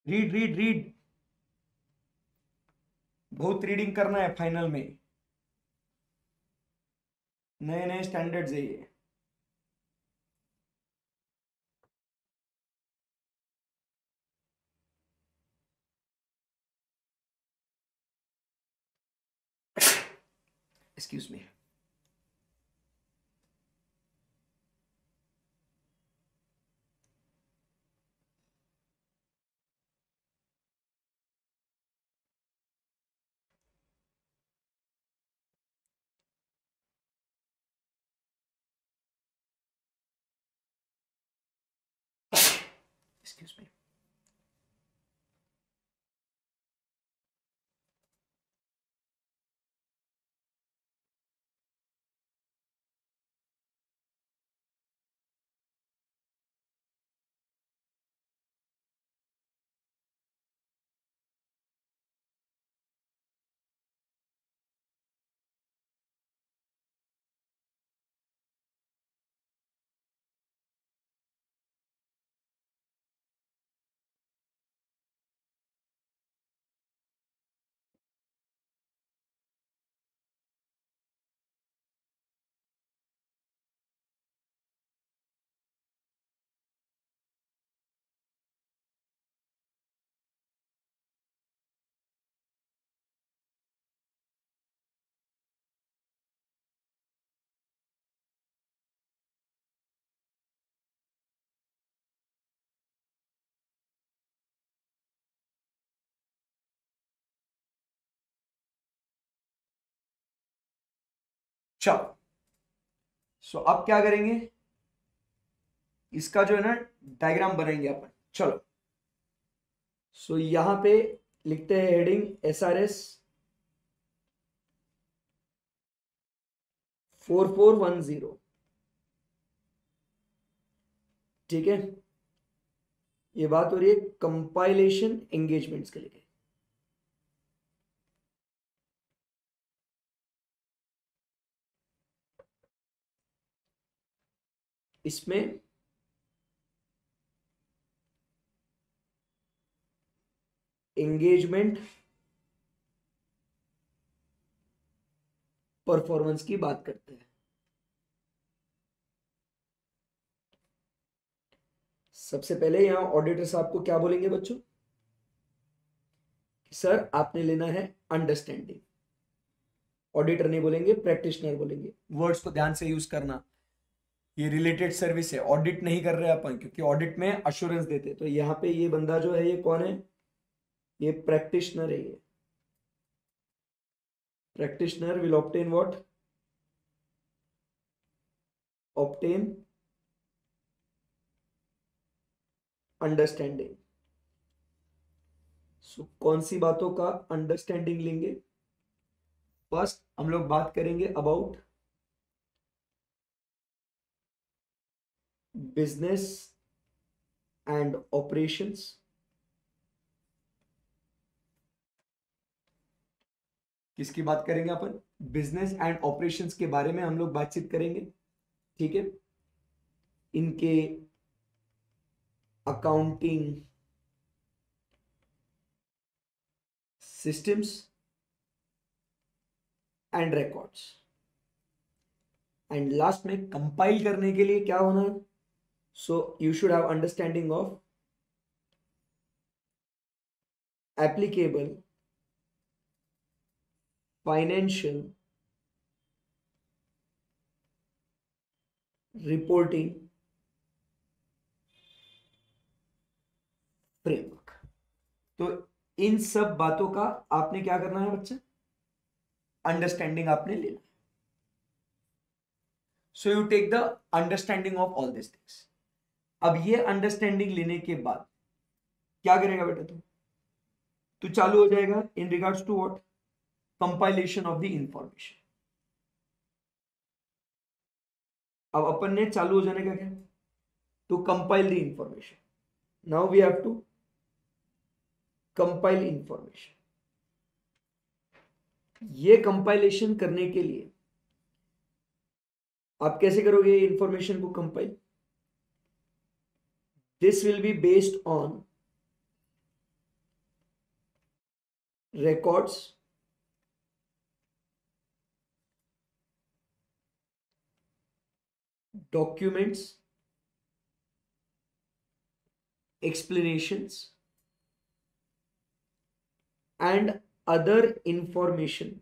A: रीड रीड रीड, बहुत रीडिंग करना है फाइनल में, नए नए स्टैंडर्ड्स है ये। Excuse me. Excuse me. चलो, सो अब क्या करेंगे, इसका जो है ना डायग्राम बनाएंगे अपन। चलो, सो यहां पे लिखते हैं हेडिंग SRS 4410। ठीक है, ये बात हो रही है कंपाइलेशन एंगेजमेंट्स के लिए। इसमें एंगेजमेंट परफॉर्मेंस की बात करते हैं। सबसे पहले यहां ऑडिटर साहब को क्या बोलेंगे बच्चों? सर आपने लेना है अंडरस्टैंडिंग। ऑडिटर नहीं बोलेंगे, प्रैक्टिशनर बोलेंगे। वर्ड्स को ध्यान से यूज करना। ये रिलेटेड सर्विस है, ऑडिट नहीं कर रहे अपन, क्योंकि ऑडिट में अश्योरेंस देते। तो यहाँ पे ये बंदा जो है ये कौन है? ये प्रैक्टिशनर है। ये practitioner will obtain what? Obtain understanding. So कौन सी बातों का अंडरस्टैंडिंग लेंगे? फर्स्ट हम लोग बात करेंगे अबाउट बिजनेस एंड ऑपरेशंस। किसकी बात करेंगे अपन? बिजनेस एंड ऑपरेशंस के बारे में हम लोग बातचीत करेंगे। ठीक है, इनके accounting systems and records. And last में कंपाइल करने के लिए क्या होना है? So you should have understanding of applicable financial reporting framework. तो इन सब बातों का आपने क्या करना है बच्चे? अंडरस्टैंडिंग आपने लेना। So you take the understanding of all this things. अब ये अंडरस्टैंडिंग लेने के बाद क्या करेगा बेटा? तू चालू हो जाएगा in regards to what? Compilation of the information. अब अपन ने चालू हो जाने का क्या? To compile the information. Now we have to compile information. ये कंपाइलेशन करने के लिए आप कैसे करोगे इंफॉर्मेशन को compile? This will be based on records, documents, explanations, and other information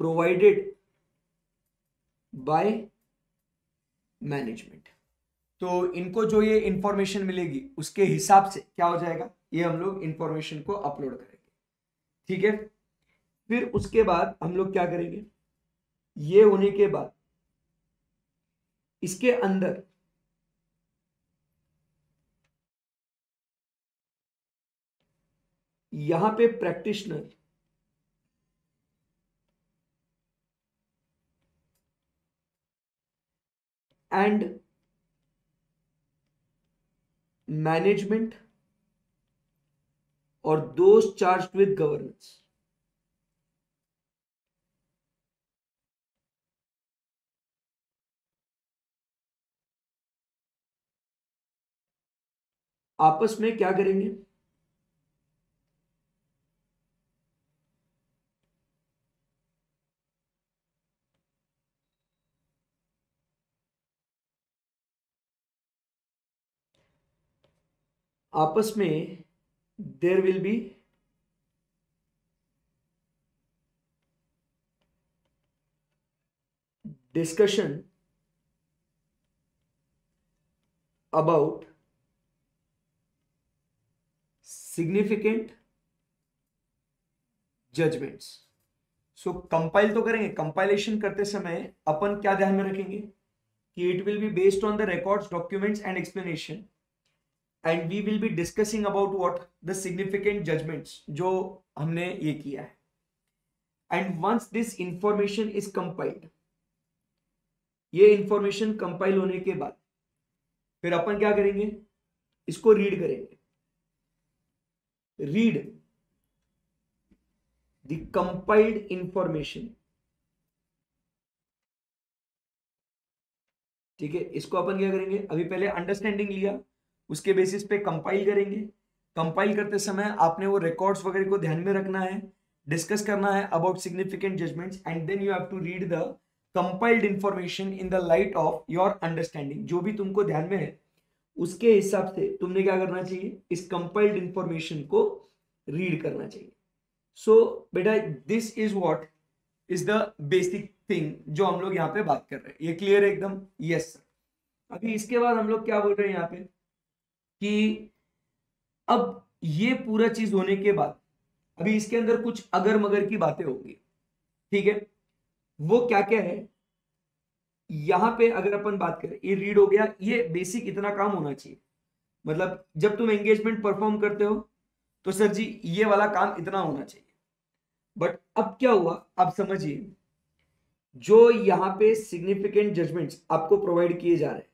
A: provided by management। तो इनको जो ये इंफॉर्मेशन मिलेगी उसके हिसाब से क्या हो जाएगा? ये हम लोग इंफॉर्मेशन को अपलोड करेंगे। ठीक है, फिर उसके बाद हम लोग क्या करेंगे? ये होने के बाद इसके अंदर यहां पे प्रैक्टिशनर एंड मैनेजमेंट और दोज चार्ज्ड विद गवर्नेंस आपस में क्या करेंगे? आपस में there will be discussion about significant judgments। So compile तो करेंगे, कंपाइलेशन करते समय अपन क्या ध्यान में रखेंगे कि it will be based on the records, documents and explanation, and we will be discussing about what the significant judgments जो हमने ये किया है। And once this information is compiled, ये इंफॉर्मेशन कंपाइल होने के बाद फिर अपन क्या करेंगे, इसको रीड करेंगे। रीड द कंपाइल्ड इंफॉर्मेशन, ठीक है। इसको अपन क्या करेंगे, अभी पहले अंडरस्टैंडिंग लिया, उसके बेसिस पे कंपाइल करेंगे। कंपाइल करते समय आपने वो रिकॉर्ड्स वगैरह को ध्यान में रखना है, डिस्कस करना है about significant judgments, and then you have to read the compiled information in the light of your understanding. जो भी तुमको ध्यान में है उसके हिसाब से तुमने क्या करना चाहिए, इस कंपाइल्ड इंफॉर्मेशन को रीड करना चाहिए। सो बेटा this is what is the basic thing जो हम लोग यहाँ पे बात कर रहे हैं। ये क्लियर है एकदम? Yes sir. अभी इसके बाद हम लोग क्या बोल रहे हैं यहाँ पे कि अब ये पूरा चीज होने के बाद अभी इसके अंदर कुछ अगर मगर की बातें होंगी, ठीक है। वो क्या क्या है, यहां पे अगर अपन बात करें, ये रीड हो गया, ये बेसिक इतना काम होना चाहिए। मतलब जब तुम एंगेजमेंट परफॉर्म करते हो तो सर जी ये वाला काम इतना होना चाहिए। बट अब क्या हुआ, आप समझिए, जो यहां पे सिग्निफिकेंट जजमेंट्स आपको प्रोवाइड किए जा रहे हैं,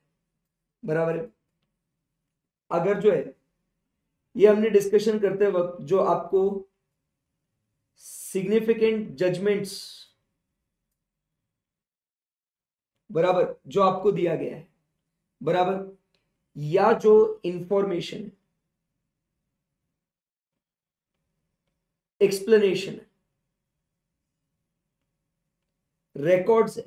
A: बराबर है। अगर जो है ये हमने डिस्कशन करते वक्त जो आपको सिग्निफिकेंट जजमेंट्स बराबर जो आपको दिया गया है, बराबर, या जो इंफॉर्मेशन है, एक्सप्लेनेशन है, रिकॉर्ड्स है,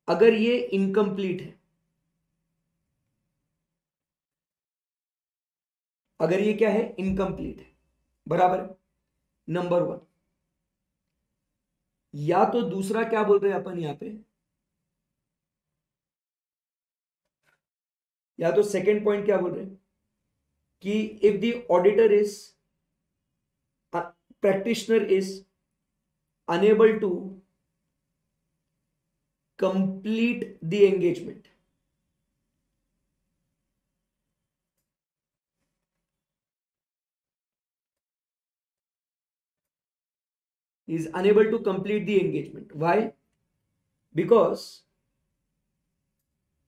A: अगर ये इनकम्प्लीट है, अगर ये क्या है, इनकम्प्लीट है, बराबर, नंबर वन। या तो दूसरा क्या बोल रहे हैं अपन यहां पे, या तो सेकेंड पॉइंट क्या बोल रहे हैं कि if the auditor is practitioner is unable to complete the engagement, is unable to complete the engagement. Why? Because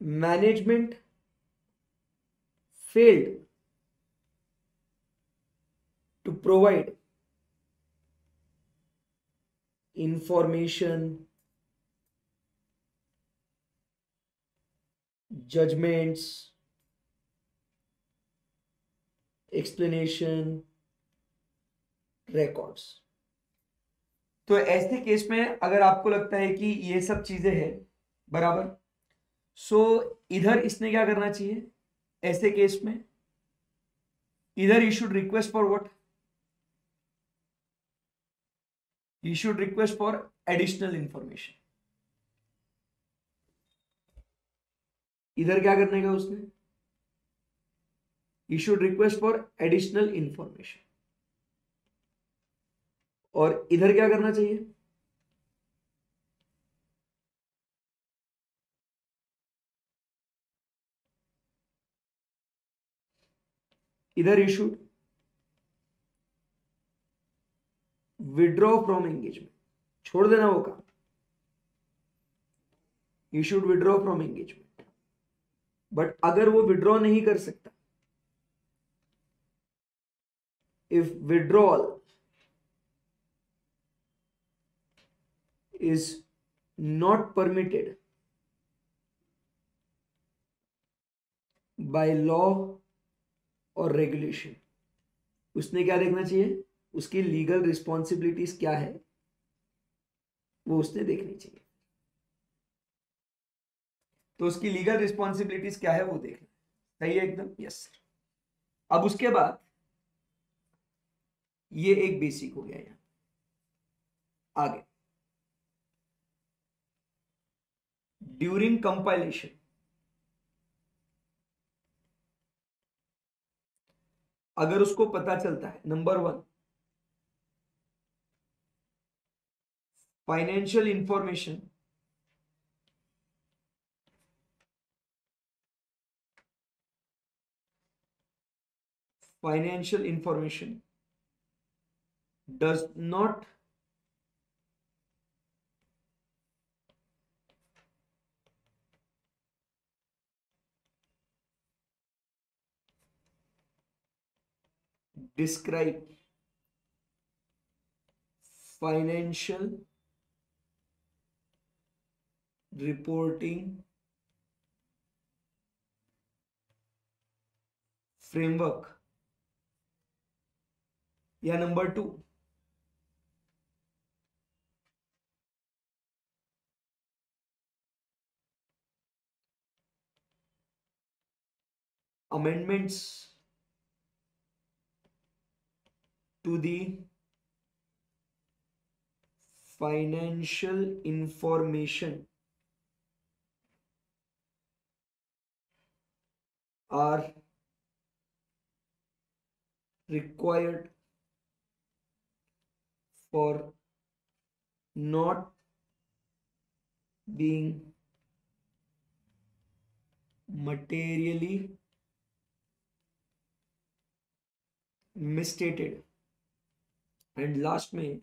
A: management failed to provide information, judgments, explanation, records। तो ऐसे केस में अगर आपको लगता है कि ये सब चीजें हैं, बराबर, सो इधर इसने क्या करना चाहिए, ऐसे केस में इधर he should request for what, he should request for additional information। इधर क्या करने का उसने, he should request for additional information। और इधर क्या करना चाहिए, इधर he should withdraw from engagement, छोड़ देना वो काम, he should withdraw from engagement। But अगर वो विड्रॉ नहीं कर सकता, if withdrawal is not permitted by law और रेगुलेशन, उसने क्या देखना चाहिए, उसकी लीगल रिस्पॉन्सिबिलिटीज क्या है वो उसने देखनी चाहिए। तो उसकी लीगल रिस्पॉन्सिबिलिटीज क्या है वो देखना, सही है एकदम? Yes sir. अब उसके बाद ये एक बेसिक हो गया, यहां आगे ड्यूरिंग कंपाइलेशन अगर उसको पता चलता है, number one, financial information does not describe financial reporting framework, या number 2, amendments to the financial information are required for not being materially misstated. And last में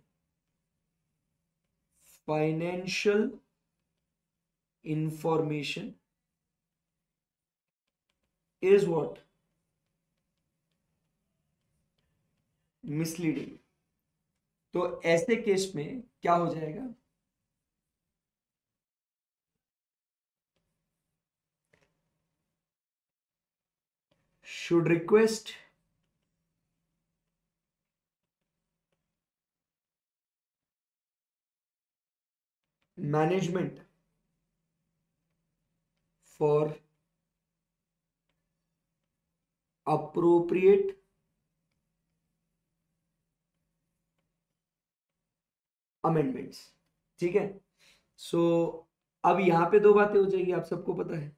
A: financial information is what misleading. तो ऐसे case में क्या हो जाएगा, should request management for appropriate amendments. ठीक है, सो अब यहां पे दो बातें हो जाएगी, आप सबको पता है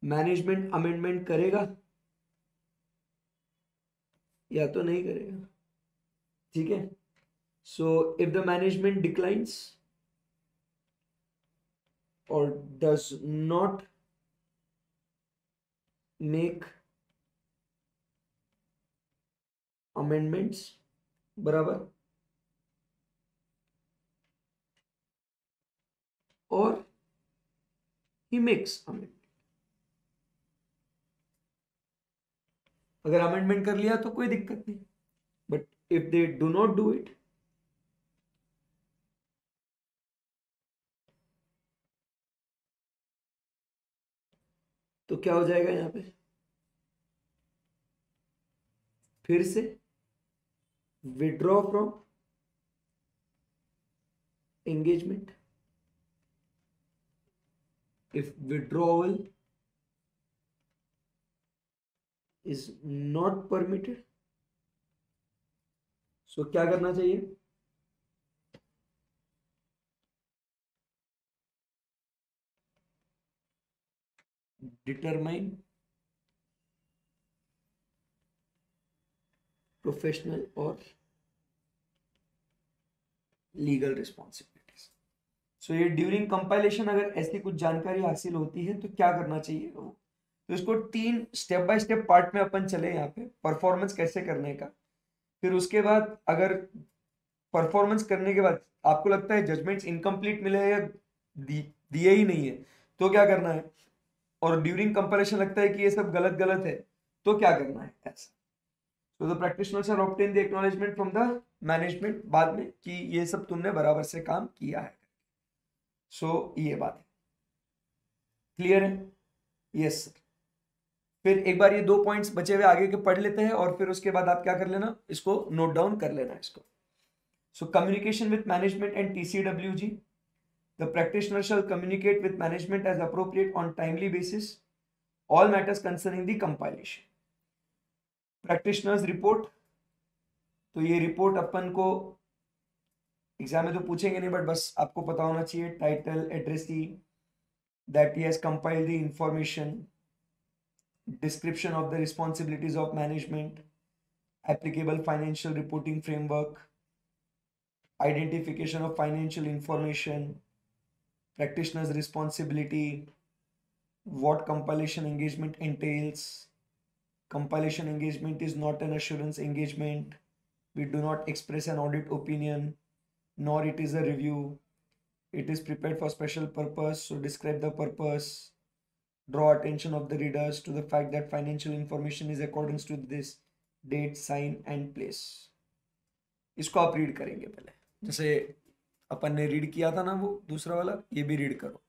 A: मैनेजमेंट अमेंडमेंट करेगा या तो नहीं करेगा। ठीक है, so if the management declines or does not make amendments, बराबर, or he makes amendment। अगर अमेंडमेंट कर लिया तो कोई दिक्कत नहीं, but if they do not do it तो क्या हो जाएगा, यहां पे फिर से withdraw from engagement. If withdrawal is not permitted, so क्या करना चाहिए, डिटरमाइन प्रोफेशनल और लीगल रिस्पॉन्सिबिलिटीज। सो ये ड्यूरिंग कंपाइलेशन अगर ऐसी कुछ जानकारी हासिल होती है तो क्या करना चाहिए, तो इसको 3 स्टेप बाय स्टेप पार्ट में अपन चले, यहाँ पे परफॉर्मेंस कैसे करने का, फिर उसके बाद अगर परफॉर्मेंस करने के बाद आपको लगता है जजमेंट्स इनकम्प्लीट मिले हैं या दिए ही नहीं है तो क्या करना है, और ड्यूरिंग कंपैरिजन लगता है कि ये सब गलत गलत है तो क्या करना है, ऐसा। तो the practitioner shall obtain the acknowledgement from the management बाद में कि ये सब तुमने बराबर से काम किया है। सो ये बात है, क्लियर है, यस सर। फिर एक बार ये 2 पॉइंट्स बचे हुए आगे के पढ़ लेते हैं और फिर उसके बाद आप क्या कर लेना, इसको नोट डाउन कर लेना इसको। So communication with management and TCWG, the practitioner shall communicate with management as appropriate on timely basis all matters concerning the compilation। practitioners report, तो ये रिपोर्ट अपन को एग्जाम में तो पूछेंगे नहीं बट बस आपको पता होना चाहिए, title, addressee, that he has compiled the information, description of the responsibilities of management, applicable financial reporting framework, identification of financial information, practitioner's responsibility, what compilation engagement entails. Compilation engagement is not an assurance engagement. We do not express an audit opinion, nor it is a review. It is prepared for special purpose. So describe the purpose. Draw attention of the readers to the fact that financial information is according to this date, sign and place. इसको आप read करेंगे पहले, जैसे अपन ने read किया था ना वो दूसरा वाला, ये भी रीड करो.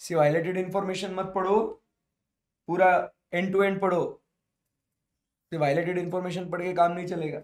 A: सिर्फ हाईलाइटेड इंफॉर्मेशन मत पढ़ो, पूरा एंड टू एंड पढ़ो. सिर्फ हाईलाइटेड इंफॉर्मेशन पढ़ के काम नहीं चलेगा.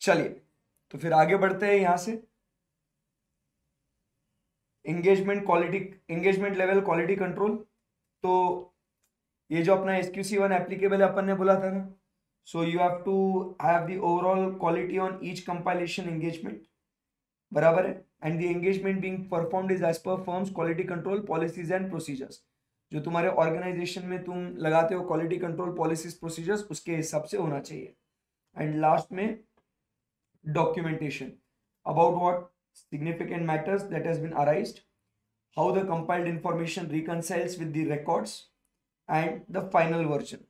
A: चलिए तो फिर आगे बढ़ते हैं यहां से. Engagement quality, engagement level quality control. तो ये जो अपना SQC1 एप्लीकेबल है अपन ने बोला था ना. So you have to have the overall quality on each compilation engagement, बराबर है. And the engagement being performed is as per firms quality control policies and procedures. जो तुम्हारे ऑर्गेनाइजेशन में तुम लगाते हो क्वालिटी कंट्रोल पॉलिसीज प्रोसीजर्स, उसके हिसाब से होना चाहिए. एंड लास्ट में documentation about what significant matters that has been arised, how the compiled information reconciles with the records and the final version.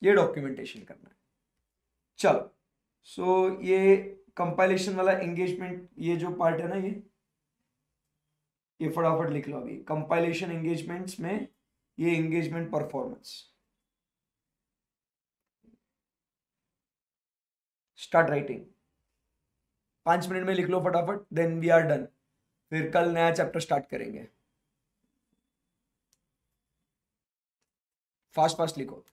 A: ये डॉक्यूमेंटेशन करना है. चलो सो ये कंपाइलेशन वाला एंगेजमेंट, ये जो पार्ट है ना, ये फटाफट लिख लो अभी. कंपाइलेशन एंगेजमेंट्स में ये engagement performance. Start writing. 5 minute में लिख लो फटाफट, देन वी आर डन. फिर कल नया चैप्टर स्टार्ट करेंगे. फास्ट फास्ट लिखो.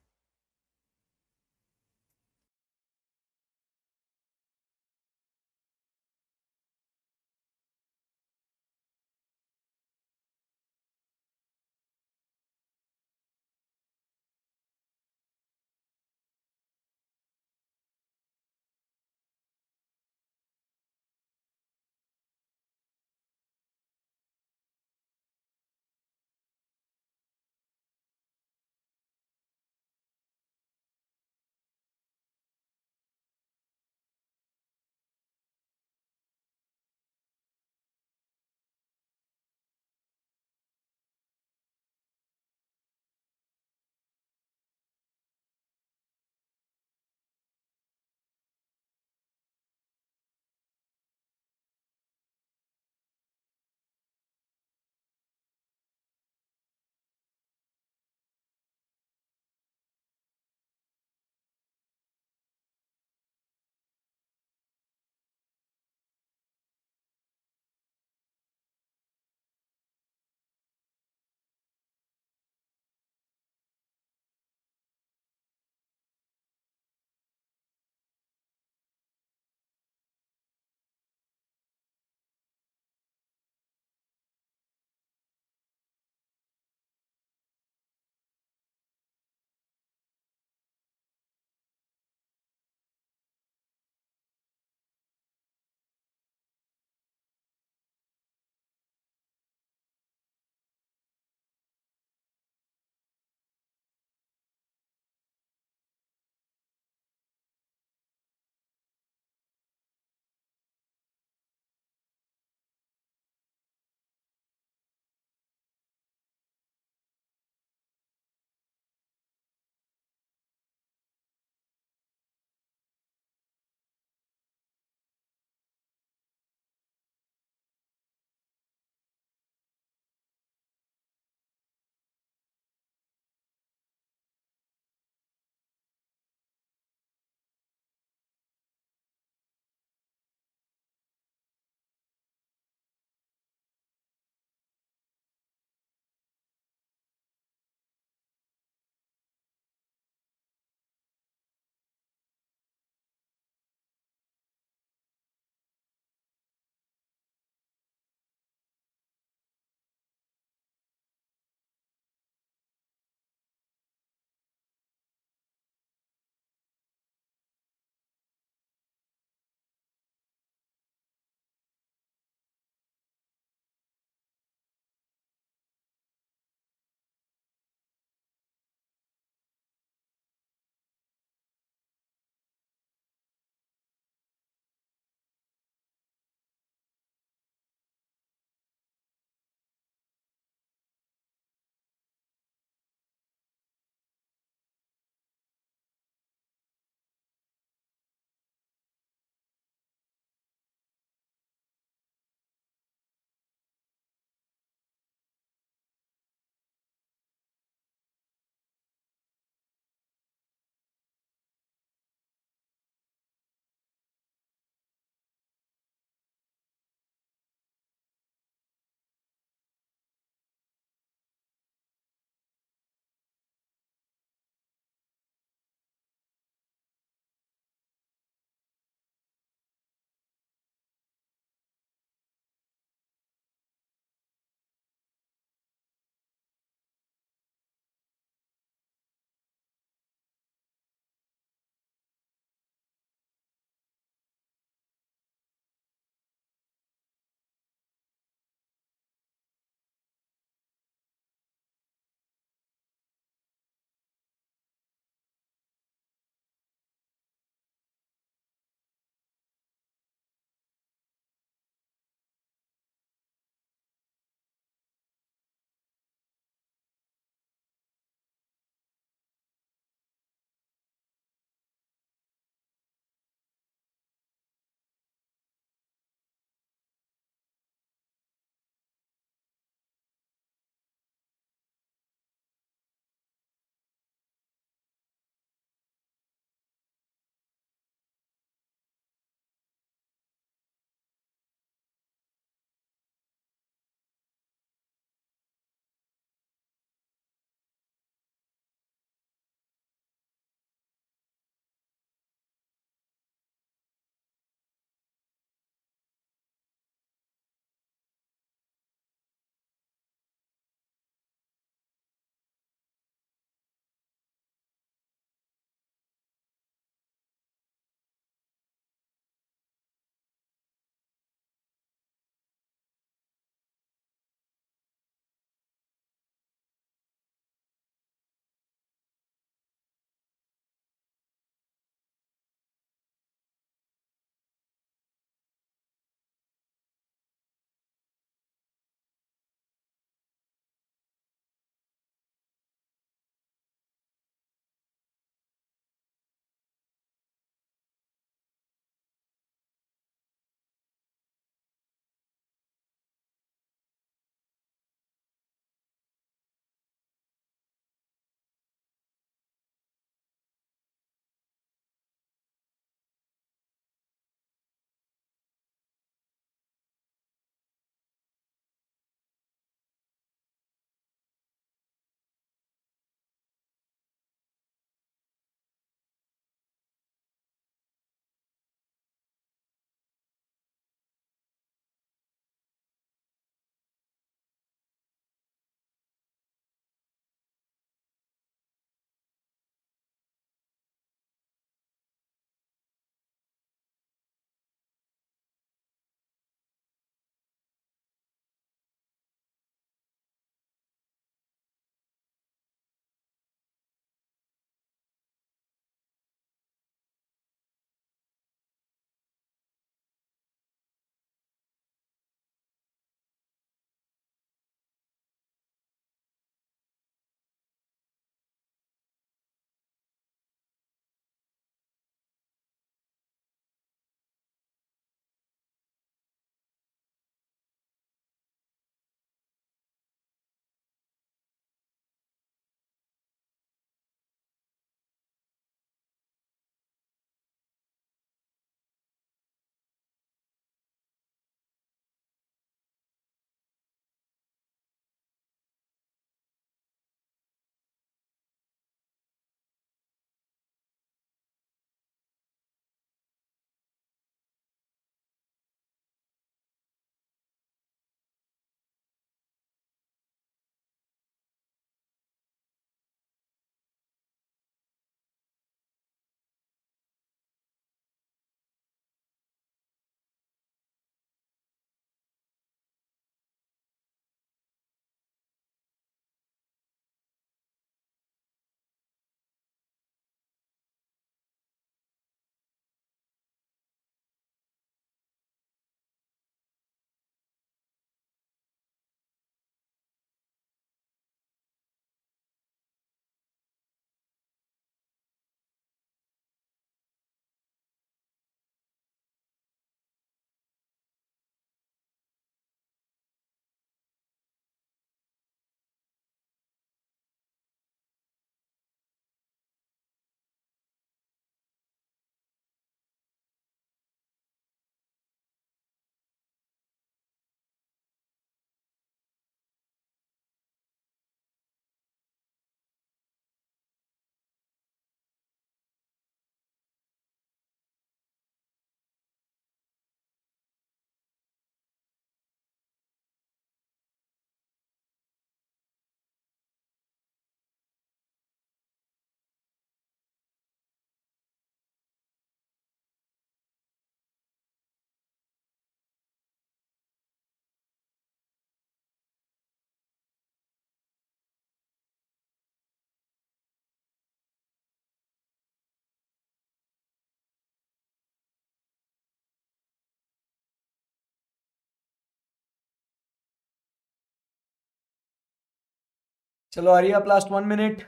A: चलो hurry up, last 1 minute.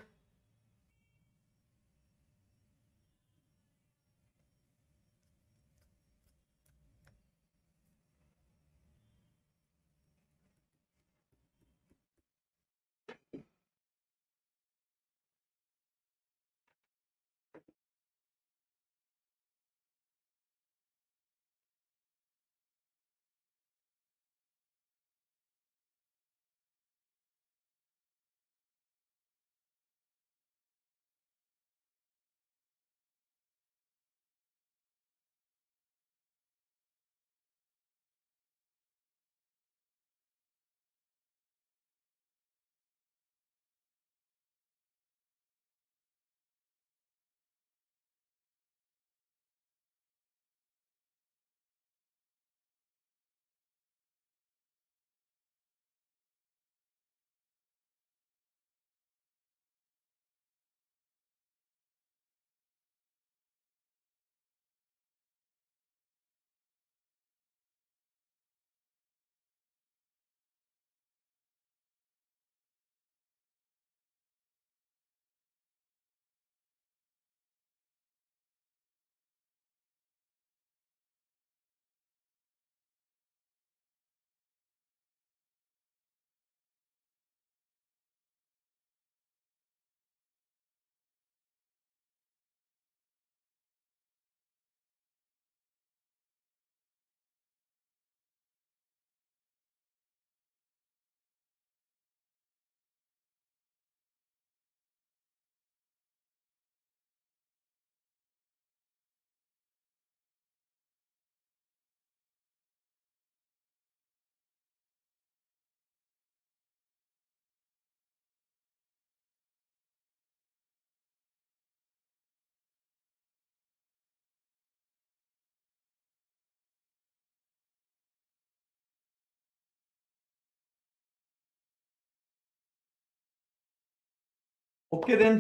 A: Okay then.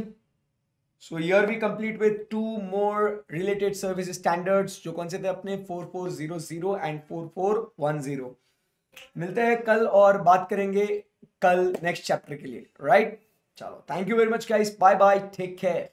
A: So here we complete with two more related service standards जो कौन से थे अपने 4400 एंड 4410। मिलते हैं कल और बात करेंगे कल नेक्स्ट चैप्टर के लिए, राइट? चलो, thank you very much guys, bye bye, take care.